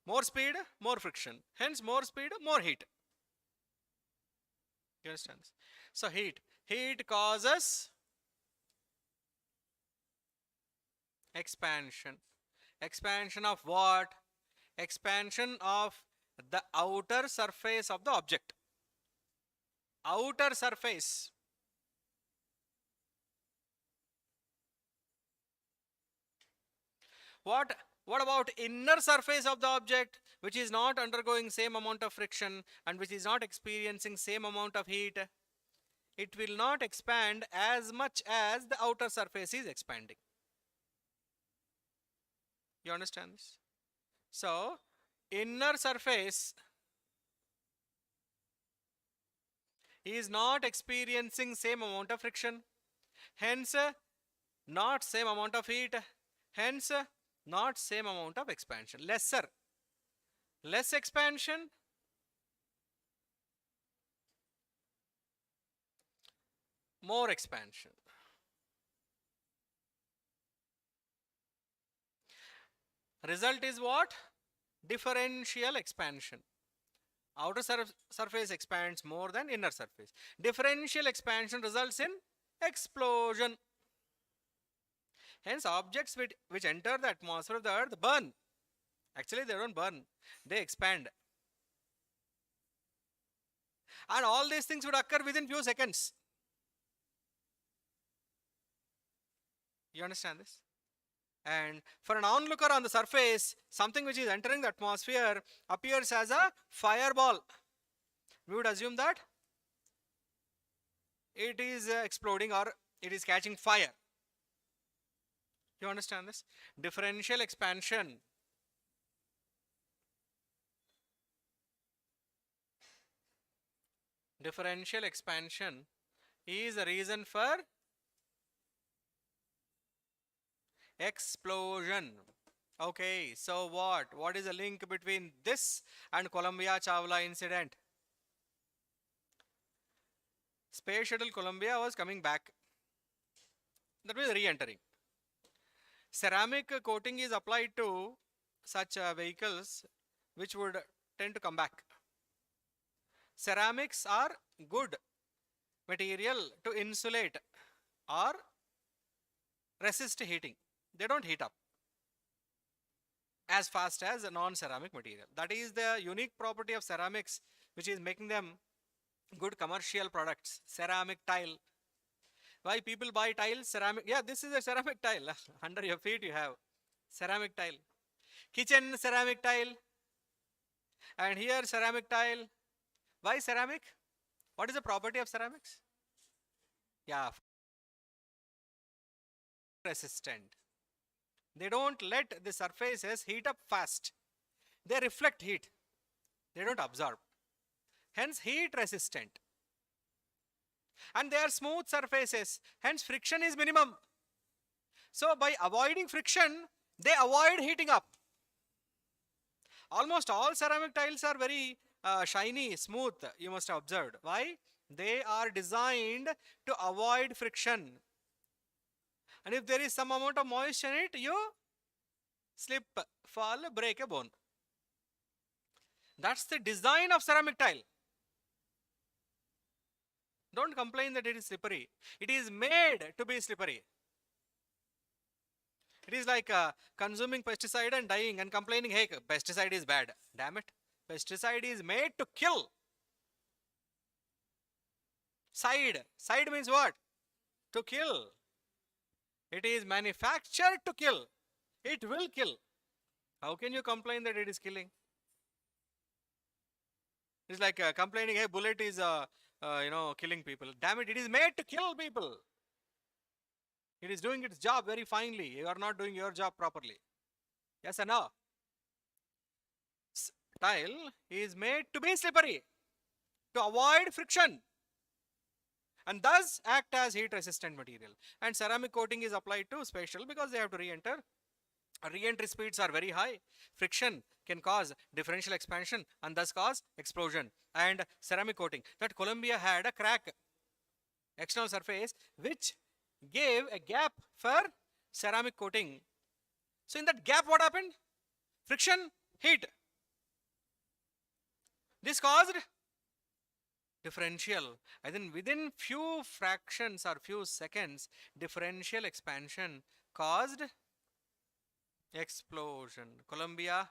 Speaker 2: More speed, more friction. Hence, more speed, more heat. You understand? So, heat causes expansion. Expansion of what? Expansion of the outer surface of the object. Outer surface. What about inner surface of the object, which is not undergoing same amount of friction and which is not experiencing same amount of heat? It will not expand as much as the outer surface is expanding. You understand this? So, inner surface is not experiencing same amount of friction, hence not same amount of heat, hence not same amount of expansion. Less expansion, more expansion. Result is what? Differential expansion. Outer surface expands more than inner surface. Differential expansion results in explosion. Hence, objects which enter the atmosphere of the earth burn. Actually, they don't burn, they expand. And all these things would occur within few seconds. You understand this? And for an onlooker on the surface, something which is entering the atmosphere appears as a fireball. We would assume that it is exploding or it is catching fire. You understand this? Differential expansion. Differential expansion is a reason for explosion. Okay, so what is the link between this and Columbia Chawla incident? Space shuttle Columbia was coming back, that was re-entering. Ceramic coating is applied to such vehicles which would tend to come back. Ceramics are good material to insulate or resist heating. They don't heat up as fast as a non-ceramic material. That is the unique property of ceramics, which is making them good commercial products. Ceramic tile. Why people buy tiles? Ceramic. Yeah, this is a ceramic tile. Under your feet you have ceramic tile. Kitchen ceramic tile. And here ceramic tile. Why ceramic? What is the property of ceramics? Yeah. resistant. They don't let the surfaces heat up fast. They reflect heat. They don't absorb. Hence heat resistant. And they are smooth surfaces. Hence friction is minimum. So by avoiding friction, they avoid heating up. Almost all ceramic tiles are very shiny, smooth. You must have observed. Why? They are designed to avoid friction. And if there is some amount of moisture in it, you slip, fall, break a bone. That's the design of ceramic tile. Don't complain that it is slippery. It is made to be slippery. It is like consuming pesticide and dying and complaining, hey, pesticide is bad. Damn it. Pesticide is made to kill. Side. Side means what? To kill. It is manufactured to kill. It will kill. How can you complain that it is killing? It's like complaining, hey, bullet is, killing people. Damn it, it is made to kill people. It is doing its job very finely. You are not doing your job properly. Yes or no? Tile is made to be slippery, to avoid friction, and thus act as heat resistant material. And ceramic coating is applied to spatial because they have to re-enter. Re-entry speeds are very high. Friction can cause differential expansion and thus cause explosion. And ceramic coating, that Columbia had a crack, external surface, which gave a gap for ceramic coating. So in that gap, what happened? Friction, heat. This caused differential. And then within few fractions or few seconds, differential expansion caused explosion. Columbia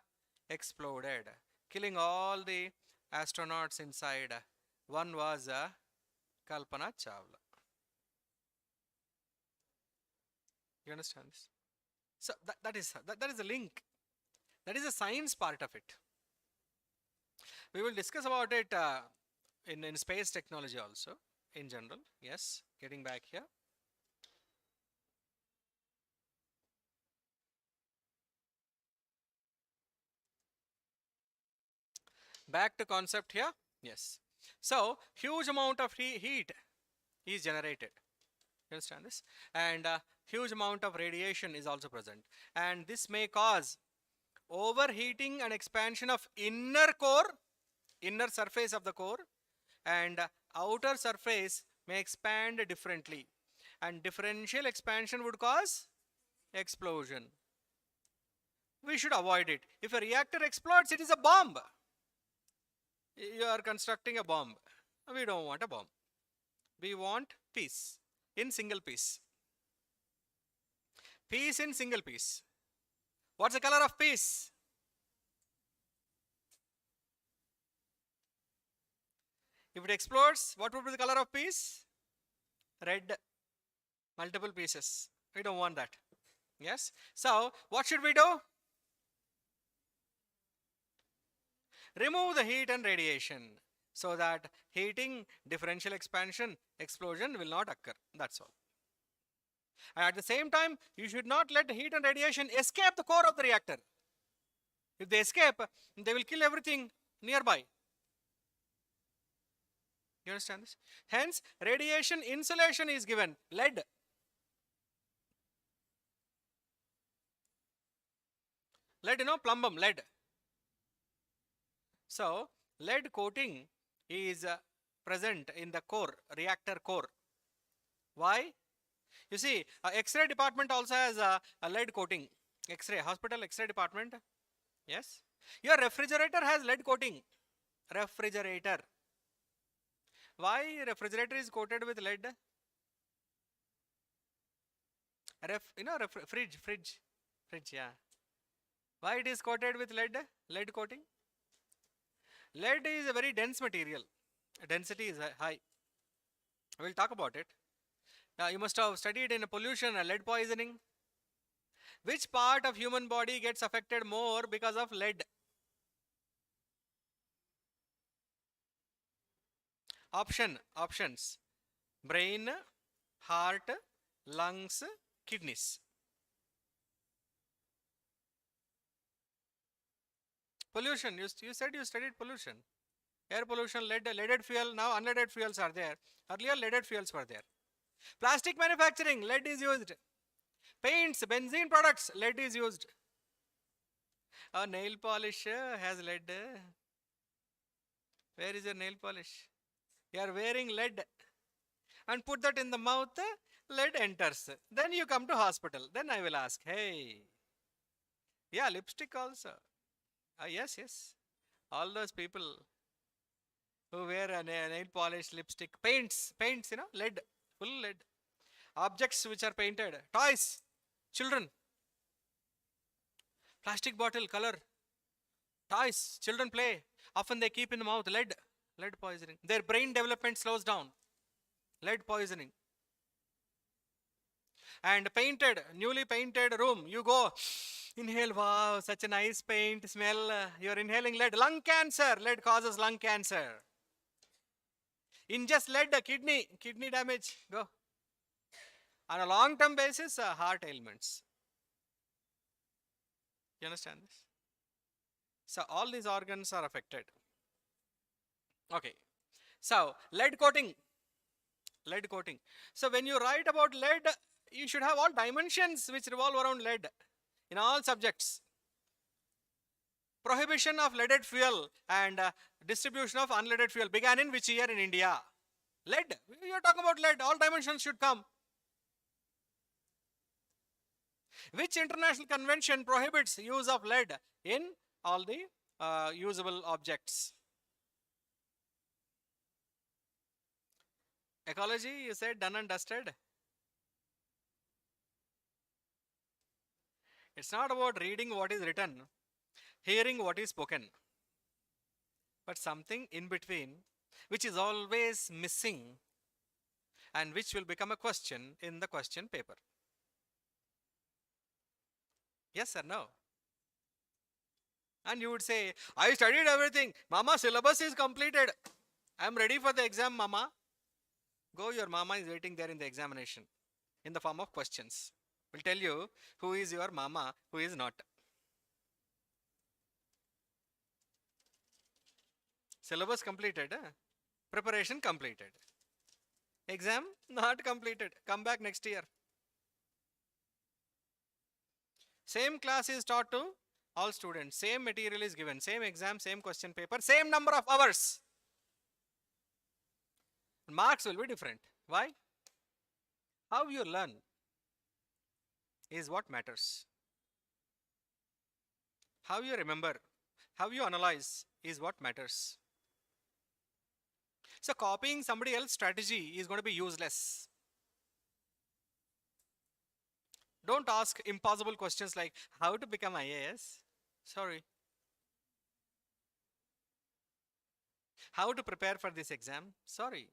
Speaker 2: exploded, killing all the astronauts inside. One was Kalpana Chawla. You understand this? So that is the link. That is the science part of it. We will discuss about it in space technology also, in general. Yes, getting back here. Back to concept here. Yes. So huge amount of heat is generated. You understand this? And huge amount of radiation is also present. And this may cause overheating and expansion of inner core, inner surface of the core, and outer surface may expand differently. And differential expansion would cause explosion. We should avoid it. If a reactor explodes, it is a bomb. You are constructing a bomb. We don't want a bomb. We want peace in single piece. Peace in single piece. What's the color of peace? If it explodes, what would be the color of peace? Red. Multiple pieces. We don't want that. Yes. So, what should we do? Remove the heat and radiation so that heating, differential expansion, explosion will not occur. That's all. And at the same time, you should not let heat and radiation escape the core of the reactor. If they escape, they will kill everything nearby. You understand this? Hence, radiation insulation is given. Lead. Lead, plumbum, lead. So, lead coating is present in the core, reactor core. Why? You see, X-ray department also has a lead coating. X-ray, hospital X-ray department. Yes. Your refrigerator has lead coating. Refrigerator. Why refrigerator is coated with lead? Fridge, yeah. Why it is coated with lead? Lead coating. Lead is a very dense material. Density is high. We'll talk about it. Now, you must have studied in pollution and lead poisoning. Which part of human body gets affected more because of lead? Options. Brain, heart, lungs, kidneys. Pollution. You said you studied pollution. Air pollution, leaded fuel. Now unleaded fuels are there. Earlier leaded fuels were there. Plastic manufacturing, lead is used. Paints, benzene products, lead is used. Nail polish has lead. Where is your nail polish? You are wearing lead and put that in the mouth, lead enters. Then you come to hospital. Then I will ask, hey, yeah, lipstick also. Yes, yes. All those people who wear a nail polish, lipstick, paints, lead, full lead. Objects which are painted, toys, children, plastic bottle, color, toys, children play. Often they keep in the mouth, lead poisoning. Their brain development slows down, lead poisoning. And painted, newly painted room, you go, inhale, wow, such a nice paint smell. You're inhaling lead. Lung cancer, lead causes lung cancer. Ingest lead, kidney damage, go. On a long-term basis, heart ailments. You understand this? So all these organs are affected. Okay. So lead coating. So when you write about lead, you should have all dimensions which revolve around lead in all subjects. Prohibition of leaded fuel and distribution of unleaded fuel began in which year in India? Lead. You are talking about lead. All dimensions should come. Which international convention prohibits use of lead in all the usable objects? Ecology, you said done and dusted. It's not about reading what is written, hearing what is spoken, but something in between which is always missing and which will become a question in the question paper. Yes or no? And you would say, I studied everything. Mama, syllabus is completed. I am ready for the exam, Mama. Go, your Mama is waiting there in the examination in the form of questions. Will tell you who is your Mama, who is not. Syllabus completed. Preparation completed. Exam not completed. Come back next year. Same class is taught to all students. Same material is given. Same exam, same question paper, same number of hours. Marks will be different. Why? How you learn is what matters. How you remember, how you analyze is what matters. So copying somebody else's strategy is going to be useless. Don't ask impossible questions like how to become IAS. Sorry. How to prepare for this exam. Sorry.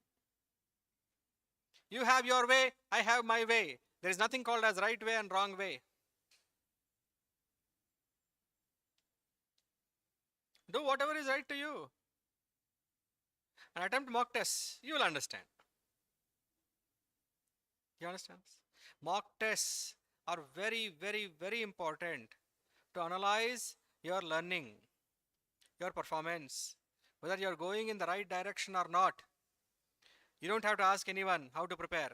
Speaker 2: You have your way, I have my way. There is nothing called as right way and wrong way. Do whatever is right to you. And attempt mock tests. You will understand. You understand? Mock tests are very, very, very important to analyze your learning, your performance, whether you are going in the right direction or not. You don't have to ask anyone how to prepare.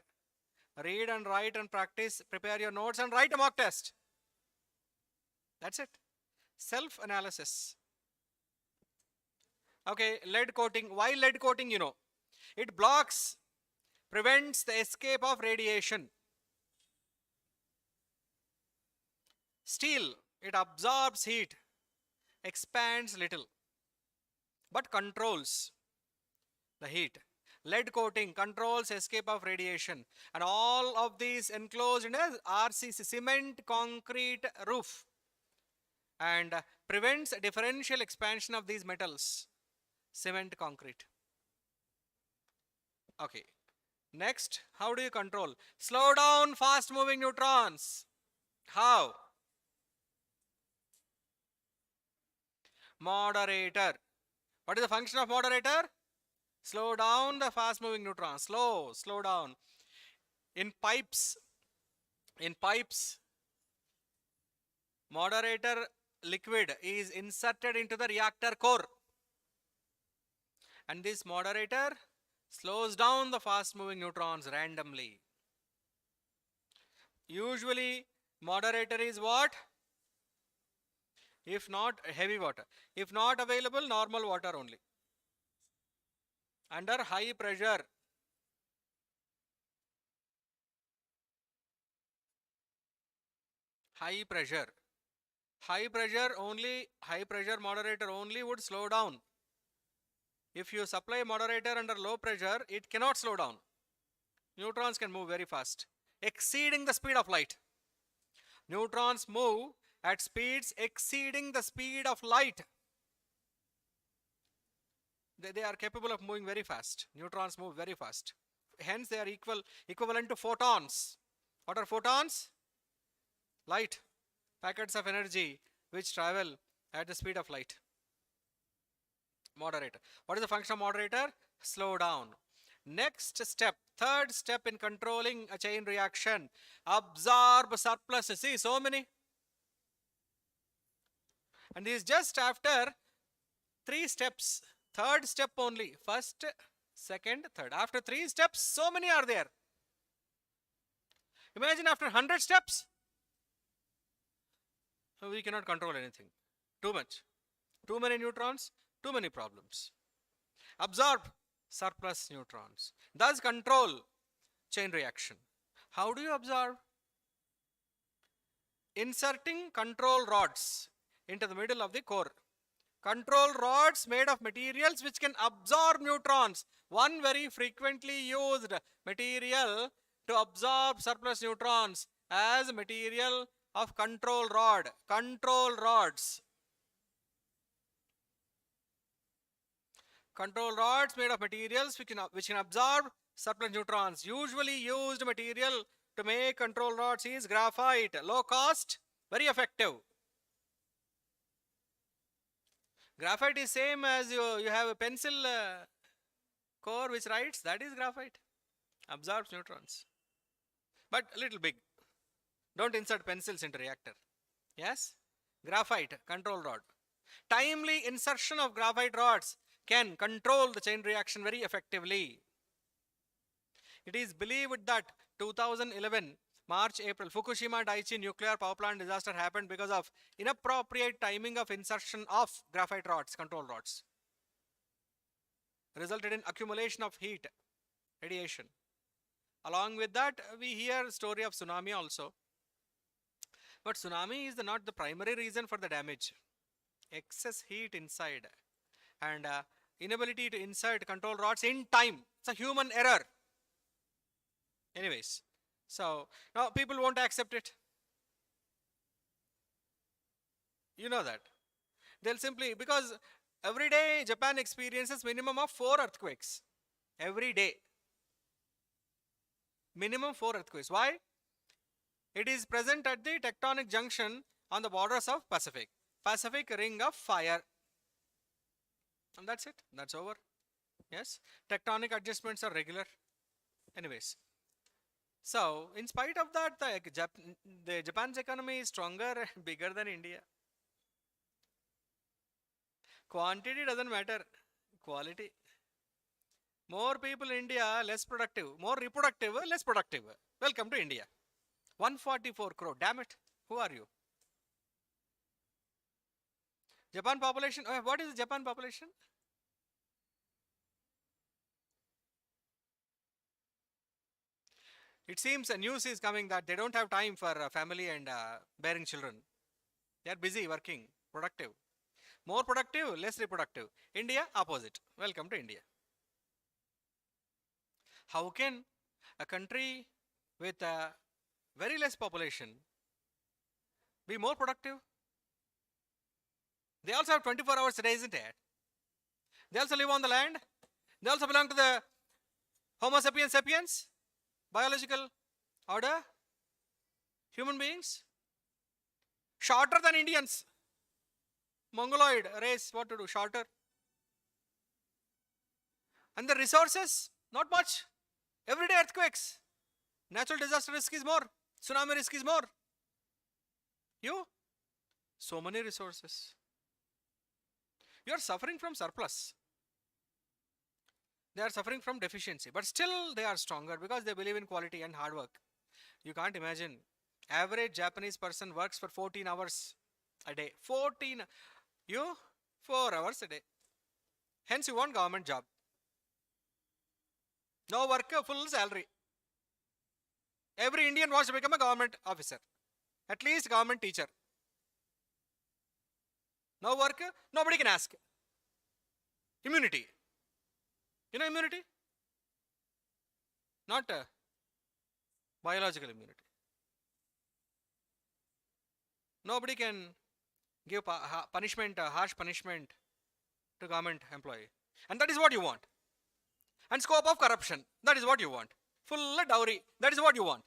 Speaker 2: Read and write and practice, prepare your notes and write a mock test. That's it. Self-analysis. Okay, lead coating. Why lead coating? You know, it blocks, prevents the escape of radiation. Steel, it absorbs heat, expands little, but controls the heat. Lead coating controls escape of radiation, and all of these enclosed in a RCC, cement concrete roof, and prevents differential expansion of these metals, cement concrete. Okay, next, how do you control? Slow down fast moving neutrons. How? Moderator. What is the function of moderator? Slow down the fast moving neutrons. Slow down. In pipes, moderator liquid is inserted into the reactor core, and this moderator slows down the fast moving neutrons randomly. Usually moderator is what? If not heavy water, if not available, normal water only. Under high pressure, high pressure, high pressure moderator only would slow down. If you supply moderator under low pressure, it cannot slow down. Neutrons can move very fast, exceeding the speed of light. Neutrons move at speeds exceeding the speed of light. They are capable of moving very fast. Neutrons move very fast. Hence, they are equivalent to photons. What are photons? Light, packets of energy which travel at the speed of light. Moderator. What is the function of moderator? Slow down. Next step, third step in controlling a chain reaction, absorb surplus. See, so many. And this is just after 3 steps. Third step only. First, second, third. After 3 steps, so many are there. Imagine after 100 steps, we cannot control anything. Too much. Too many neutrons, too many problems. Absorb surplus neutrons. Thus control chain reaction. How do you absorb? Inserting control rods into the middle of the core. Control rods made of materials which can absorb neutrons. One very frequently used material to absorb surplus neutrons as material of control rod. Control rods. Control rods made of materials which can absorb surplus neutrons. Usually used material to make control rods is graphite. Low cost, very effective. Graphite is same as you have a pencil core which writes, that is graphite. Absorbs neutrons. But a little big. Don't insert pencils into reactor. Yes? Graphite, control rod. Timely insertion of graphite rods can control the chain reaction very effectively. It is believed that 2011 March, April, Fukushima Daiichi nuclear power plant disaster happened because of inappropriate timing of insertion of graphite rods, control rods. Resulted in accumulation of heat, radiation. Along with that, we hear story of tsunami also. But tsunami is not the primary reason for the damage. Excess heat inside and inability to insert control rods in time. It's a human error. Anyways, so now people won't accept it. You know that. They'll simply, because every day Japan experiences minimum of 4 earthquakes. Every day. Minimum 4 earthquakes. Why? It is present at the tectonic junction on the borders of Pacific. Pacific ring of fire. And that's it. That's over. Yes. Tectonic adjustments are regular. Anyways. So, in spite of that, the Japan's economy is stronger and bigger than India. Quantity doesn't matter. Quality. More people in India, less productive. More reproductive, less productive. Welcome to India. 144 crore. Damn it. Who are you? Japan population. What is the Japan population? It seems a news is coming that they don't have time for family and bearing children. They are busy working, productive. More productive, less reproductive. India, opposite. Welcome to India. How can a country with a very less population be more productive? They also have 24 hours a day, isn't it? They also live on the land. They also belong to the Homo sapiens sapiens, biological order, human beings. Shorter than Indians. Mongoloid race, what to do? Shorter. And the resources, not much. Everyday earthquakes. Natural disaster risk is more. Tsunami risk is more. You? So many resources. You are suffering from surplus. They are suffering from deficiency, but still they are stronger because they believe in quality and hard work. You can't imagine. Average Japanese person works for 14 hours a day. 14. You 4 hours a day. Hence you want government job. No work, full salary. Every Indian wants to become a government officer. At least government teacher. No work, nobody can ask. Immunity. You know immunity? Not biological immunity. Nobody can give punishment, harsh punishment to government employee. And that is what you want. And scope of corruption. That is what you want. Full dowry. That is what you want.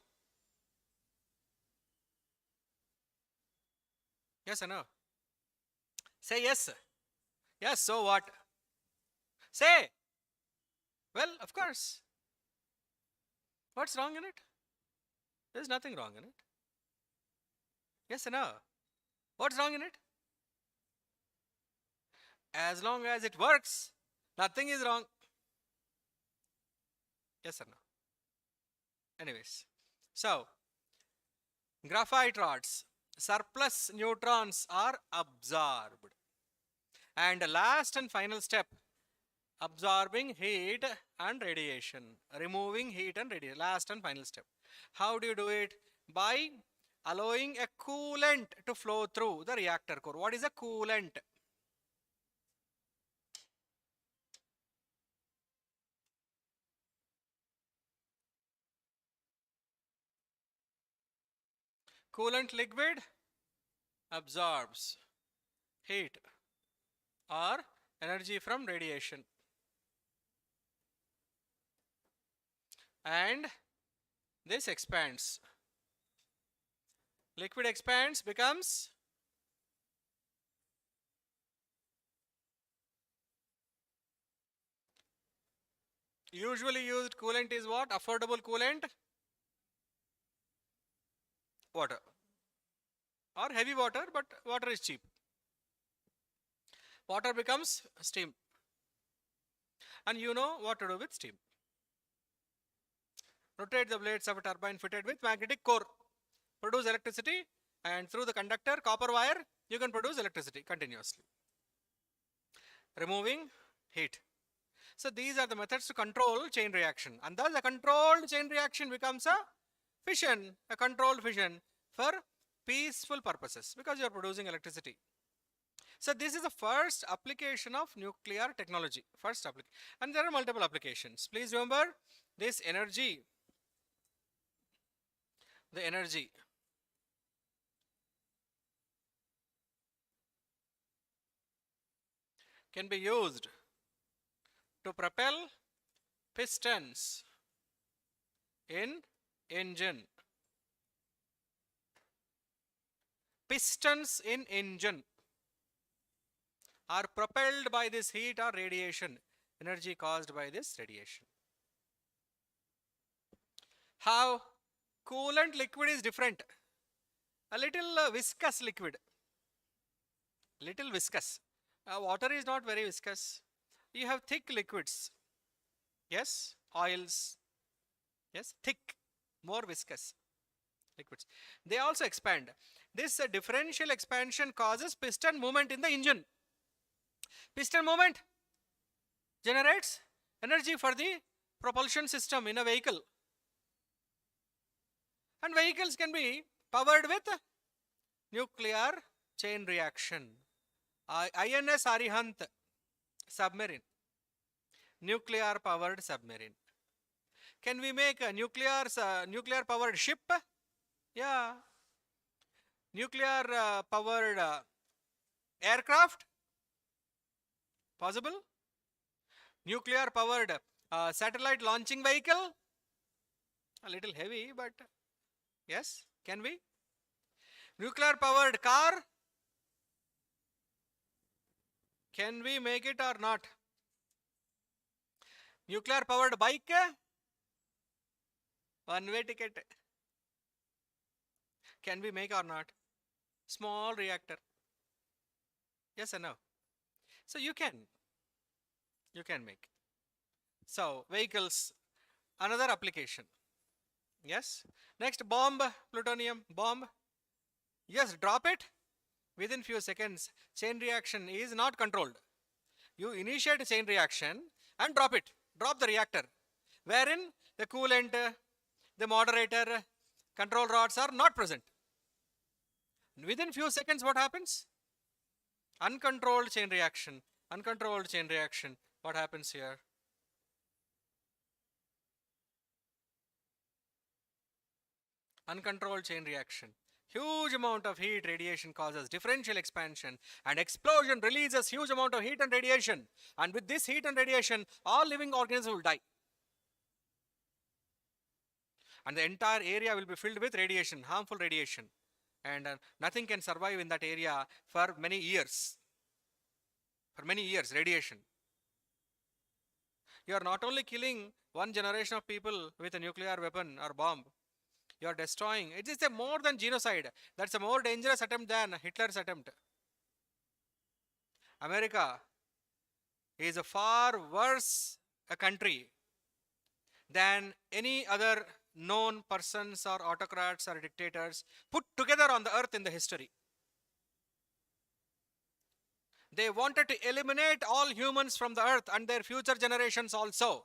Speaker 2: Yes or no? Say yes. Yes, so what? Say. Well, of course. What's wrong in it? There's nothing wrong in it. Yes or no? What's wrong in it? As long as it works, nothing is wrong. Yes or no? Anyways, so graphite rods, surplus neutrons are absorbed. And the last and final step, absorbing heat and radiation, removing heat and radiation, last and final step. How do you do it? By allowing a coolant to flow through the reactor core. What is a coolant? Coolant liquid absorbs heat or energy from radiation, and this expands. Liquid expands, becomes usually used coolant is what? Affordable coolant? Water. Or heavy water, but water is cheap. Water becomes steam. And you know what to do with steam. Rotate the blades of a turbine fitted with magnetic core. Produce electricity, and through the conductor, copper wire, you can produce electricity continuously. Removing heat. So these are the methods to control chain reaction. And thus a controlled chain reaction becomes a fission, a controlled fission for peaceful purposes because you are producing electricity. So this is the first application of nuclear technology. First application. And there are multiple applications. Please remember this energy. The energy can be used to propel pistons in engine. Pistons in engine are propelled by this heat or radiation, energy caused by this radiation. How coolant liquid is different. A little viscous liquid. Little viscous. Water is not very viscous. You have thick liquids. Yes, oils. Yes, thick, more viscous liquids. They also expand. This differential expansion causes piston movement in the engine. Piston movement generates energy for the propulsion system in a vehicle. And vehicles can be powered with nuclear chain reaction. INS Arihant submarine, nuclear powered submarine. Can we make a nuclear powered ship? Yeah. Nuclear powered aircraft? Possible. Nuclear powered satellite launching vehicle? A little heavy, but yes, can we? Nuclear powered car? Can we make it or not? Nuclear powered bike? One-way ticket. Can we make or not? Small reactor. Yes or no? So you can make. So vehicles, another application. Yes. Next, bomb, plutonium, bomb. Yes, drop it within few seconds. Chain reaction is not controlled. You initiate a chain reaction and drop it. Drop the reactor, wherein the coolant, the moderator, control rods are not present. Within few seconds, what happens? Uncontrolled chain reaction. Uncontrolled chain reaction. What happens here? Uncontrolled chain reaction. Huge amount of heat radiation causes differential expansion, and explosion releases huge amount of heat and radiation. And with this heat and radiation, all living organisms will die. And the entire area will be filled with radiation, harmful radiation. And nothing can survive in that area for many years. For many years, radiation. You are not only killing one generation of people with a nuclear weapon or bomb, you are destroying. It is a more than genocide. That's a more dangerous attempt than Hitler's attempt. America is a far worse a country than any other known persons or autocrats or dictators put together on the earth in the history. They wanted to eliminate all humans from the earth and their future generations also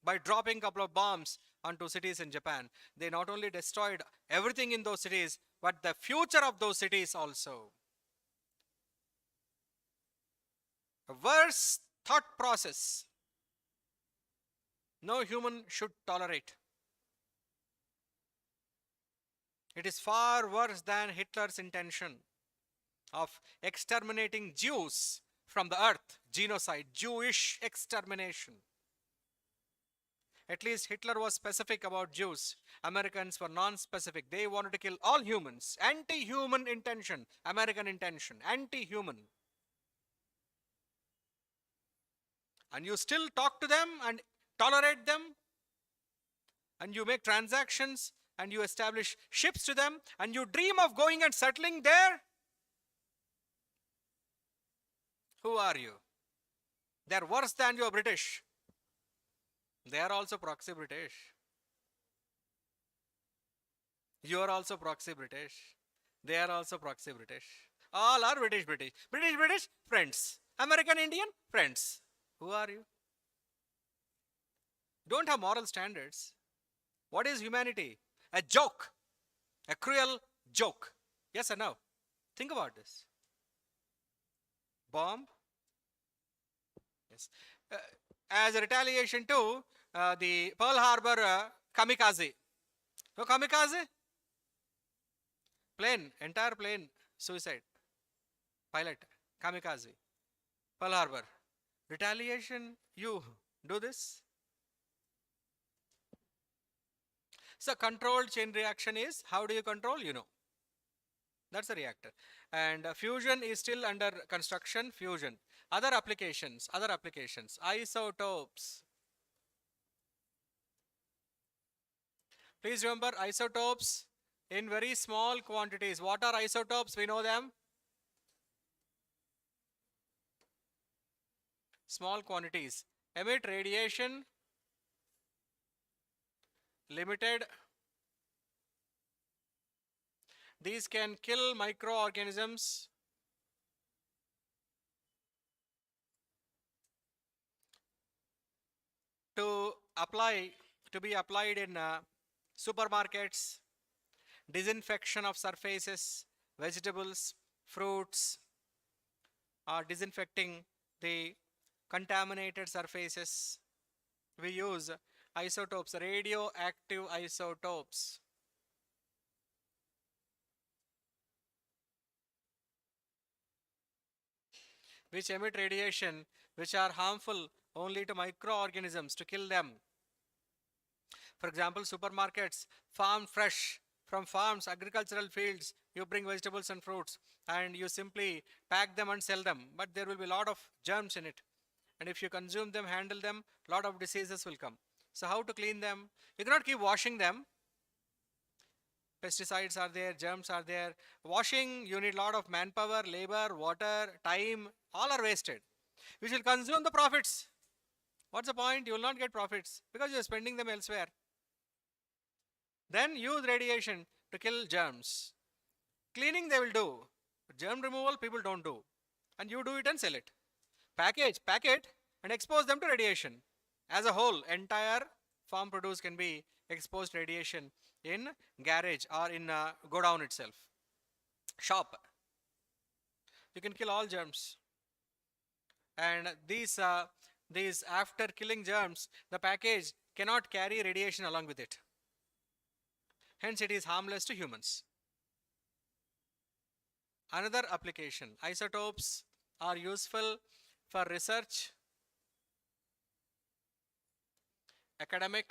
Speaker 2: by dropping a couple of bombs onto cities in Japan. They not only destroyed everything in those cities, but the future of those cities also. A worse thought process no human should tolerate. It is far worse than Hitler's intention of exterminating Jews from the earth, genocide, Jewish extermination. At least Hitler was specific about Jews. Americans were non-specific. They wanted to kill all humans. Anti-human intention, American intention, anti-human. And you still talk to them and tolerate them, and you make transactions, and you establish ships to them, and you dream of going and settling there. Who are you? They are worse than your British. They are also proxy British. You are also proxy British. They are also proxy British. All are British, British. British, British, friends. American, Indian, friends. Who are you? Don't have moral standards. What is humanity? A joke. A cruel joke. Yes or no? Think about this. Bomb. Yes. As a retaliation to the Pearl Harbor kamikaze. So kamikaze? Plane, entire plane, suicide. Pilot, kamikaze. Pearl Harbor. Retaliation, you do this? So controlled chain reaction is, how do you control? You know. That's a reactor. And fusion is still under construction, fusion. Other applications, isotopes. Please remember isotopes in very small quantities. What are isotopes? We know them. Small quantities. Emit radiation, limited. These can kill microorganisms. To be applied in supermarkets, disinfection of surfaces, vegetables, fruits, disinfecting the contaminated surfaces. We use isotopes, radioactive isotopes. Which emit radiation which are harmful only to microorganisms to kill them. For example, supermarkets, farm fresh from farms, agricultural fields, you bring vegetables and fruits and you simply pack them and sell them. But there will be a lot of germs in it. And if you consume them, handle them, a lot of diseases will come. So how to clean them? You cannot keep washing them. Pesticides are there, germs are there. Washing, you need a lot of manpower, labor, water, time, all are wasted. We shall consume the profits. What's the point? You will not get profits because you are spending them elsewhere. Then use radiation to kill germs. Cleaning they will do. Germ removal people don't do. And you do it and sell it. Pack it and expose them to radiation. As a whole, entire farm produce can be exposed to radiation in garage or in godown itself. Shop. You can kill all germs. And these after killing germs, the package cannot carry radiation along with it. Hence, it is harmless to humans. Another application, isotopes are useful for research, academic.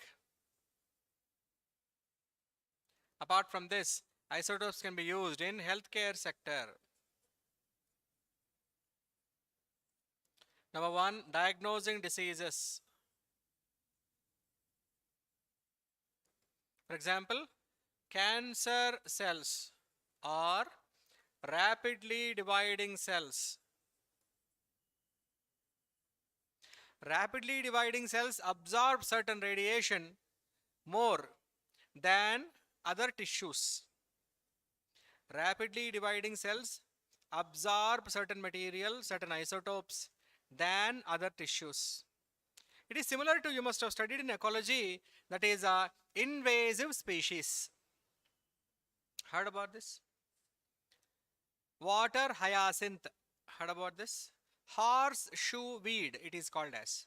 Speaker 2: Apart from this, isotopes can be used in healthcare sector. Number 1, diagnosing diseases. For example, cancer cells are rapidly dividing cells. Rapidly dividing cells absorb certain radiation more than other tissues. Rapidly dividing cells absorb certain material, certain isotopes than other tissues. It is similar to, you must have studied in ecology, that is a invasive species. Heard about this? Water hyacinth. Heard about this? Horseshoe weed, it is called as.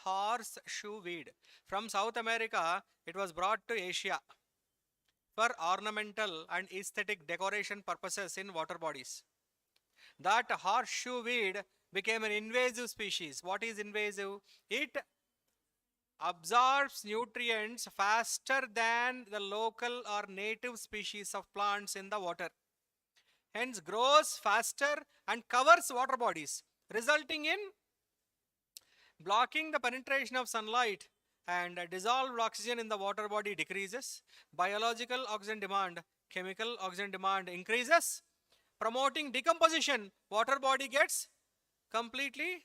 Speaker 2: Horseshoe weed. From South America, it was brought to Asia for ornamental and aesthetic decoration purposes in water bodies. That horseshoe weed became an invasive species. What is invasive? It absorbs nutrients faster than the local or native species of plants in the water. Hence grows faster and covers water bodies, resulting in blocking the penetration of sunlight, and dissolved oxygen in the water body decreases. Biological oxygen demand, chemical oxygen demand increases, promoting decomposition. Water body gets completely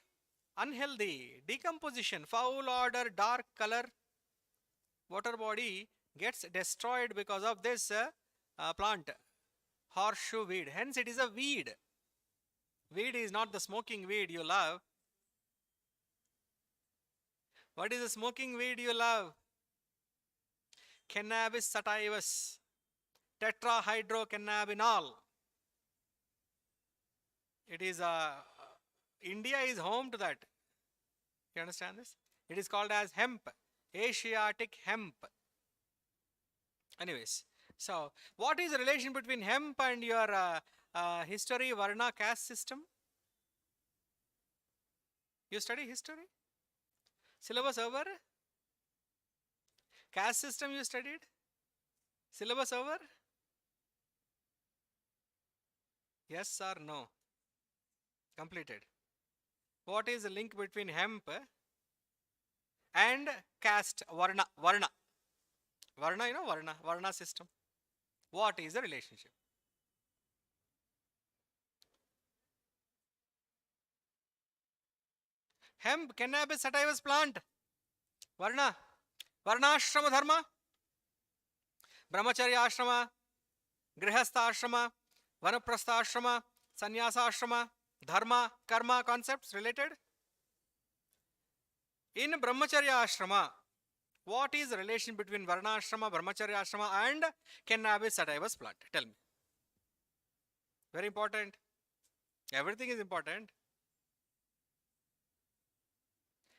Speaker 2: unhealthy. Decomposition, foul odor, dark color. Water body gets destroyed because of this plant, horseshoe weed. Hence it is a weed. Weed is not the smoking weed you love. What is the smoking weed you love? Cannabis sativus, tetrahydrocannabinol. It is India is home to that. You understand this? It is called as hemp, Asiatic hemp. Anyways, so what is the relation between hemp and your history, Varna, caste system? You study history? Syllabus over? Caste system you studied? Syllabus over? Yes or no? Completed. What is the link between hemp and caste, Varna? Varna, you know, Varna system. What is the relationship? Hemp, cannabis sativus plant. Varna, Varnashrama dharma, Brahmacharya ashrama, Grihastha ashrama, Vanaprastha ashrama, Sannyasa ashrama, dharma, karma concepts related. In Brahmacharya ashrama, what is the relation between Varna ashrama, Brahmacharya ashrama and cannabis sativus plant? Tell me. Very important. Everything is important.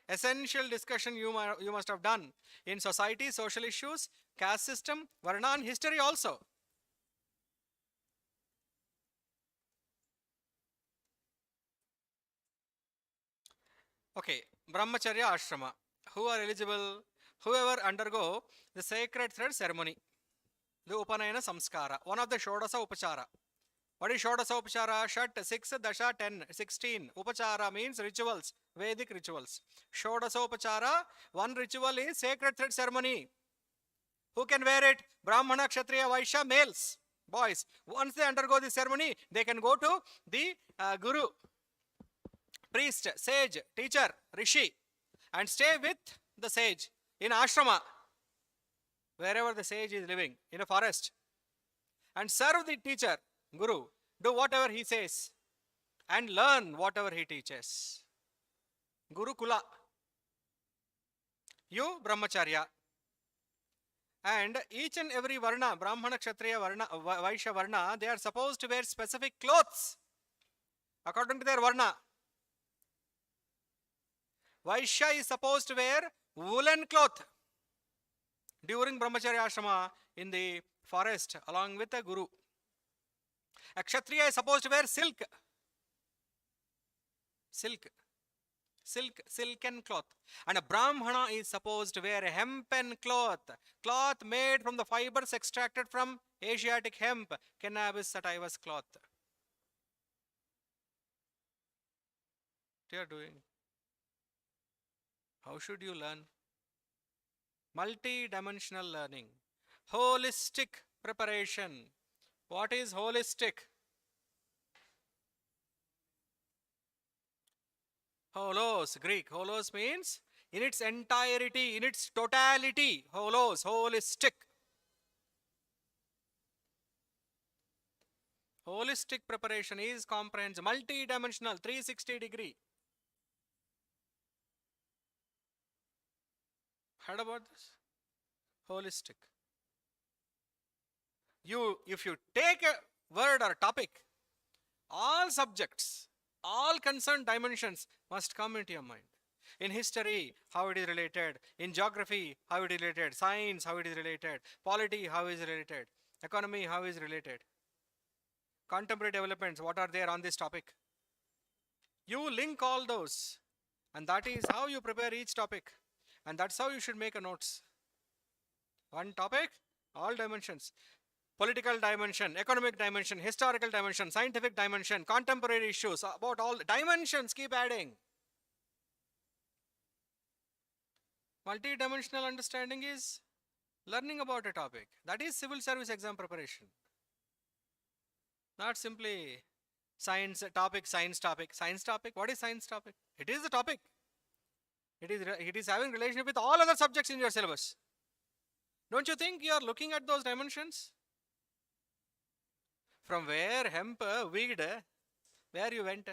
Speaker 2: Essential discussion you must have done in society, social issues, caste system, Varna and history also. Okay, Brahmacharya ashrama. Who are eligible? Whoever undergo the sacred thread ceremony, the Upanayana Samskara, one of the Shodasa Upachara. What is Shodasa Upachara? Shat, 6, Dasha, 10, 16. Upachara means rituals, Vedic rituals. Shodasa Upachara, one ritual is sacred thread ceremony. Who can wear it? Brahmana, Kshatriya, Vaishya, males, boys. Once they undergo the ceremony, they can go to the guru, priest, sage, teacher, rishi, and stay with the sage in ashrama, wherever the sage is living, in a forest, and serve the teacher, guru, do whatever he says, and learn whatever he teaches. Gurukula. You, brahmacharya. And each and every varna, Brahmana, Kshatriya, varna, Vaishya varna, they are supposed to wear specific clothes according to their varna. Vaishya is supposed to wear woolen cloth during brahmacharya ashrama in the forest along with a guru. A Kshatriya is supposed to wear silk. Silken cloth. And a Brahmana is supposed to wear a hempen cloth. Cloth made from the fibers extracted from Asiatic hemp, Cannabis sativus cloth. What you are doing? How should you learn? Multi-dimensional learning. Holistic preparation. What is holistic? Holos, Greek. Holos means in its entirety, in its totality. Holos, holistic. Holistic preparation is comprehensive, multi-dimensional, 360 degree. Heard about this? Holistic. If you take a word or a topic, all subjects, all concerned dimensions must come into your mind. In history, how it is related. In geography, how it is related. Science, how it is related. Polity, how it is related. Economy, how it is related. Contemporary developments, what are there on this topic? You link all those, and that is how you prepare each topic. And that's how you should make a notes. One topic, all dimensions. Political dimension, economic dimension, historical dimension, scientific dimension, contemporary issues, about all dimensions, keep adding. Multi-dimensional understanding is learning about a topic. That is civil service exam preparation. Not simply science topic. Science topic. What is science topic? It is the topic. It is having relationship with all other subjects in your syllabus. Don't you think you are looking at those dimensions? From where hemp, weed, where you went?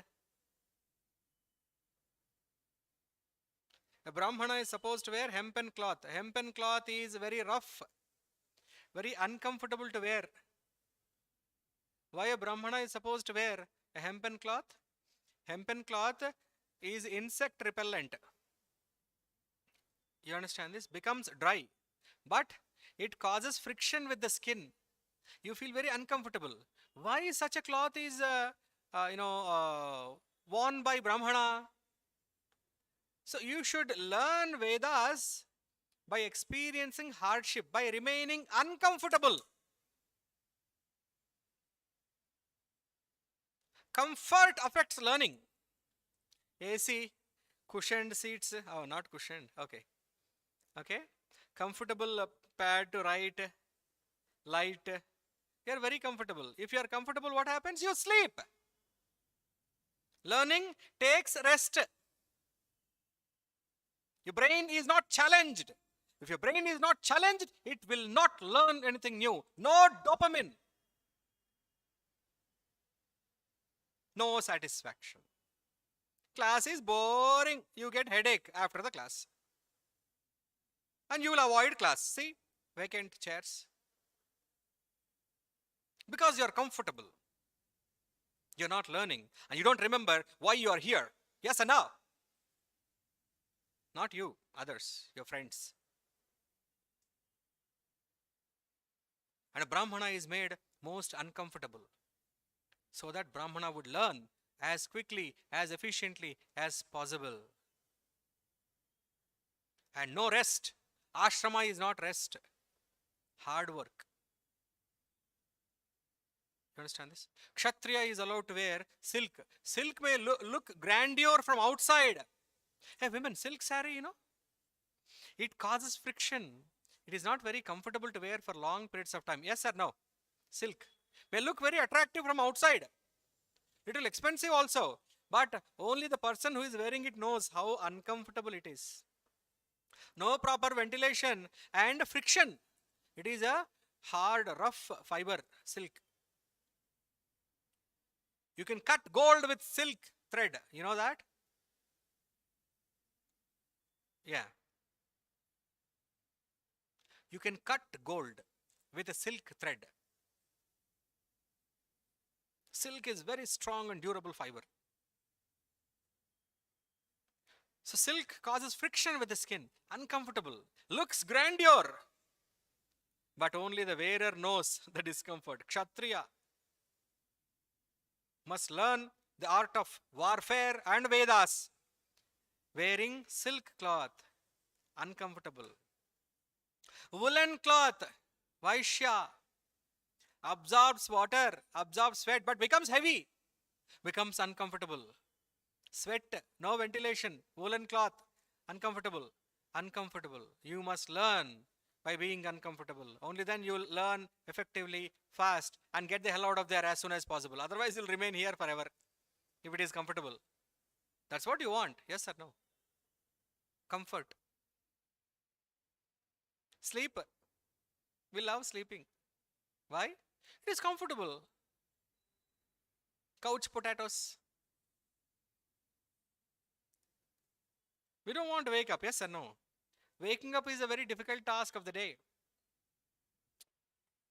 Speaker 2: A Brahmana is supposed to wear hempen cloth. Hempen cloth is very rough, very uncomfortable to wear. Why a Brahmana is supposed to wear a hempen cloth? Hempen cloth is insect repellent. You understand this? Becomes dry, but it causes friction with the skin. You feel very uncomfortable. Why such a cloth is worn by Brahmana? So you should learn Vedas by experiencing hardship, by remaining uncomfortable. Comfort affects learning. AC, cushioned seats. Oh, not cushioned. Okay. Comfortable pad to write, light. You are very comfortable. If you are comfortable, what happens? You sleep. Learning takes rest. Your brain is not challenged. If your brain is not challenged, it will not learn anything new. No dopamine. No satisfaction. Class is boring. You get headache after the class. And you will avoid class. See, vacant chairs. Because you are comfortable. You are not learning. And you don't remember why you are here. Yes or no? Not you, others, your friends. And a Brahmana is made most uncomfortable, so that Brahmana would learn as quickly, as efficiently as possible. And no rest. Ashrama is not rest. Hard work. You understand this? Kshatriya is allowed to wear silk. Silk may look grandeur from outside. Hey women, silk saree, it causes friction. It is not very comfortable to wear for long periods of time. Yes or no? Silk may look very attractive from outside. Little expensive also. But only the person who is wearing it knows how uncomfortable it is. No proper ventilation and friction. It is a hard, rough fiber, silk. You can cut gold with silk thread. You know that? Yeah. You can cut gold with a silk thread. Silk is very strong and durable fiber. So silk causes friction with the skin, uncomfortable, looks grandeur, but only the wearer knows the discomfort. Kshatriya must learn the art of warfare and Vedas. Wearing silk cloth, uncomfortable. Woolen cloth, Vaishya, absorbs water, absorbs sweat, but becomes heavy, becomes uncomfortable. Sweat, no ventilation, woolen cloth, uncomfortable, uncomfortable. You must learn by being uncomfortable. Only then you will learn effectively, fast, and get the hell out of there as soon as possible. Otherwise, you'll remain here forever if it is comfortable. That's what you want, yes or no? Comfort. Sleep. We love sleeping. Why? It is comfortable. Couch potatoes. We don't want to wake up, yes or no? Waking up is a very difficult task of the day.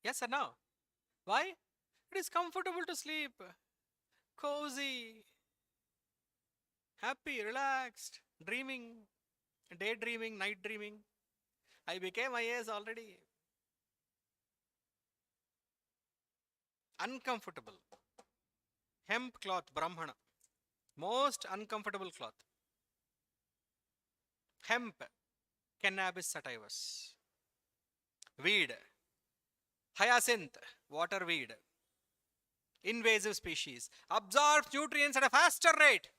Speaker 2: Yes or no? Why? It is comfortable to sleep. Cozy. Happy, relaxed, dreaming, daydreaming, night dreaming. I became IAS already. Uncomfortable. Hemp cloth, Brahmana. Most uncomfortable cloth. Hemp, Cannabis sativus. Weed, hyacinth, water weed. Invasive species. Absorbs nutrients at a faster rate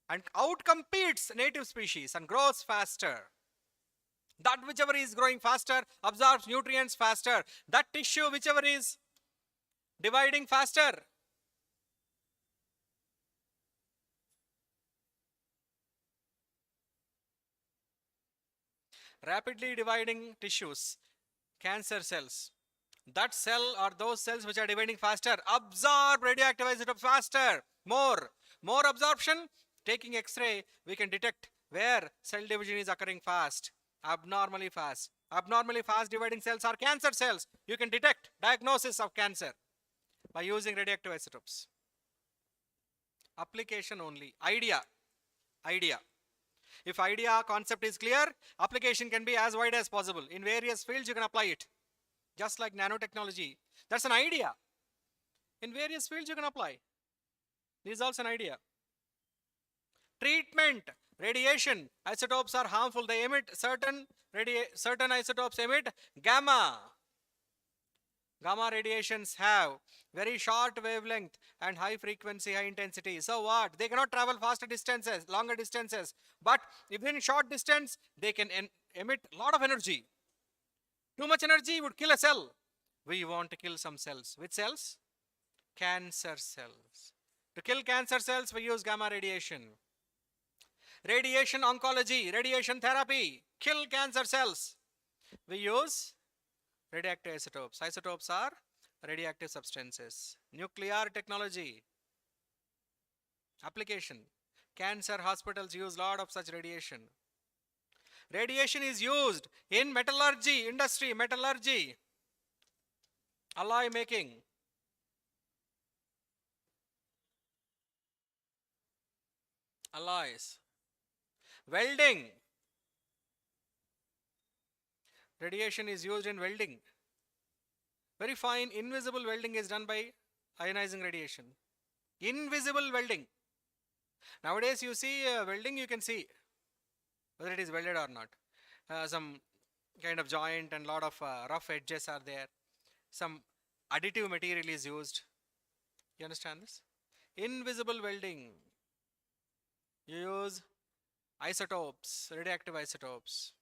Speaker 2: and outcompetes native species and grows faster. That whichever is growing faster absorbs nutrients faster. That tissue whichever is dividing faster. Rapidly dividing tissues, cancer cells. That cell or those cells which are dividing faster absorb radioactive isotope faster. More absorption. Taking X-ray, we can detect where cell division is occurring fast, abnormally fast. Abnormally fast dividing cells are cancer cells. You can detect diagnosis of cancer by using radioactive isotopes. Application only. Idea. If idea concept is clear, application can be as wide as possible. In various fields, you can apply it. Just like nanotechnology. That's an idea. In various fields, you can apply. This is also an idea. Treatment. Radiation. Isotopes are harmful. They emit certain isotopes emit gamma. Gamma radiations have very short wavelength and high frequency, high intensity. So what? They cannot travel faster distances, longer distances. But within short distance, they can emit a lot of energy. Too much energy would kill a cell. We want to kill some cells. Which cells? Cancer cells. To kill cancer cells, we use gamma radiation. Radiation oncology, radiation therapy, kill cancer cells. We use radioactive isotopes. Isotopes are radioactive substances. Nuclear technology. Application. Cancer hospitals use a lot of such radiation. Radiation is used in metallurgy industry, alloy making. Alloys. Welding. Radiation is used in welding. Very fine invisible welding is done by ionizing radiation. Invisible welding. Nowadays you see welding, you can see whether it is welded or not. Some kind of joint and lot of rough edges are there. Some additive material is used. You understand this? Invisible welding. You use isotopes, radioactive isotopes.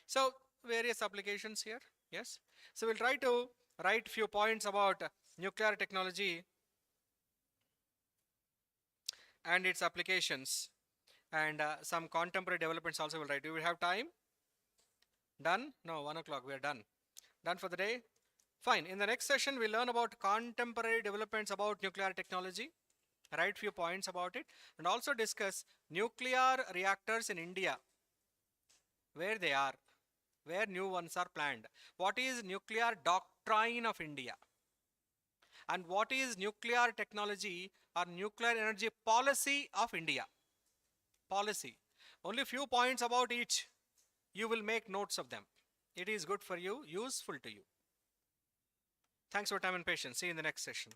Speaker 2: So various applications here. Yes. So we'll try to write few points about nuclear technology and its applications, and some contemporary developments also will write. Do we have time? Done? No, 1 o'clock. We are done. Done for the day? Fine. In the next session, we'll learn about contemporary developments about nuclear technology, write few points about it, and also discuss nuclear reactors in India, where they are, where new ones are planned. What is nuclear doctrine of India? And what is nuclear technology or nuclear energy policy of India? Policy. Only few points about each. You will make notes of them. It is good for you, useful to you. Thanks for your time and patience. See you in the next session.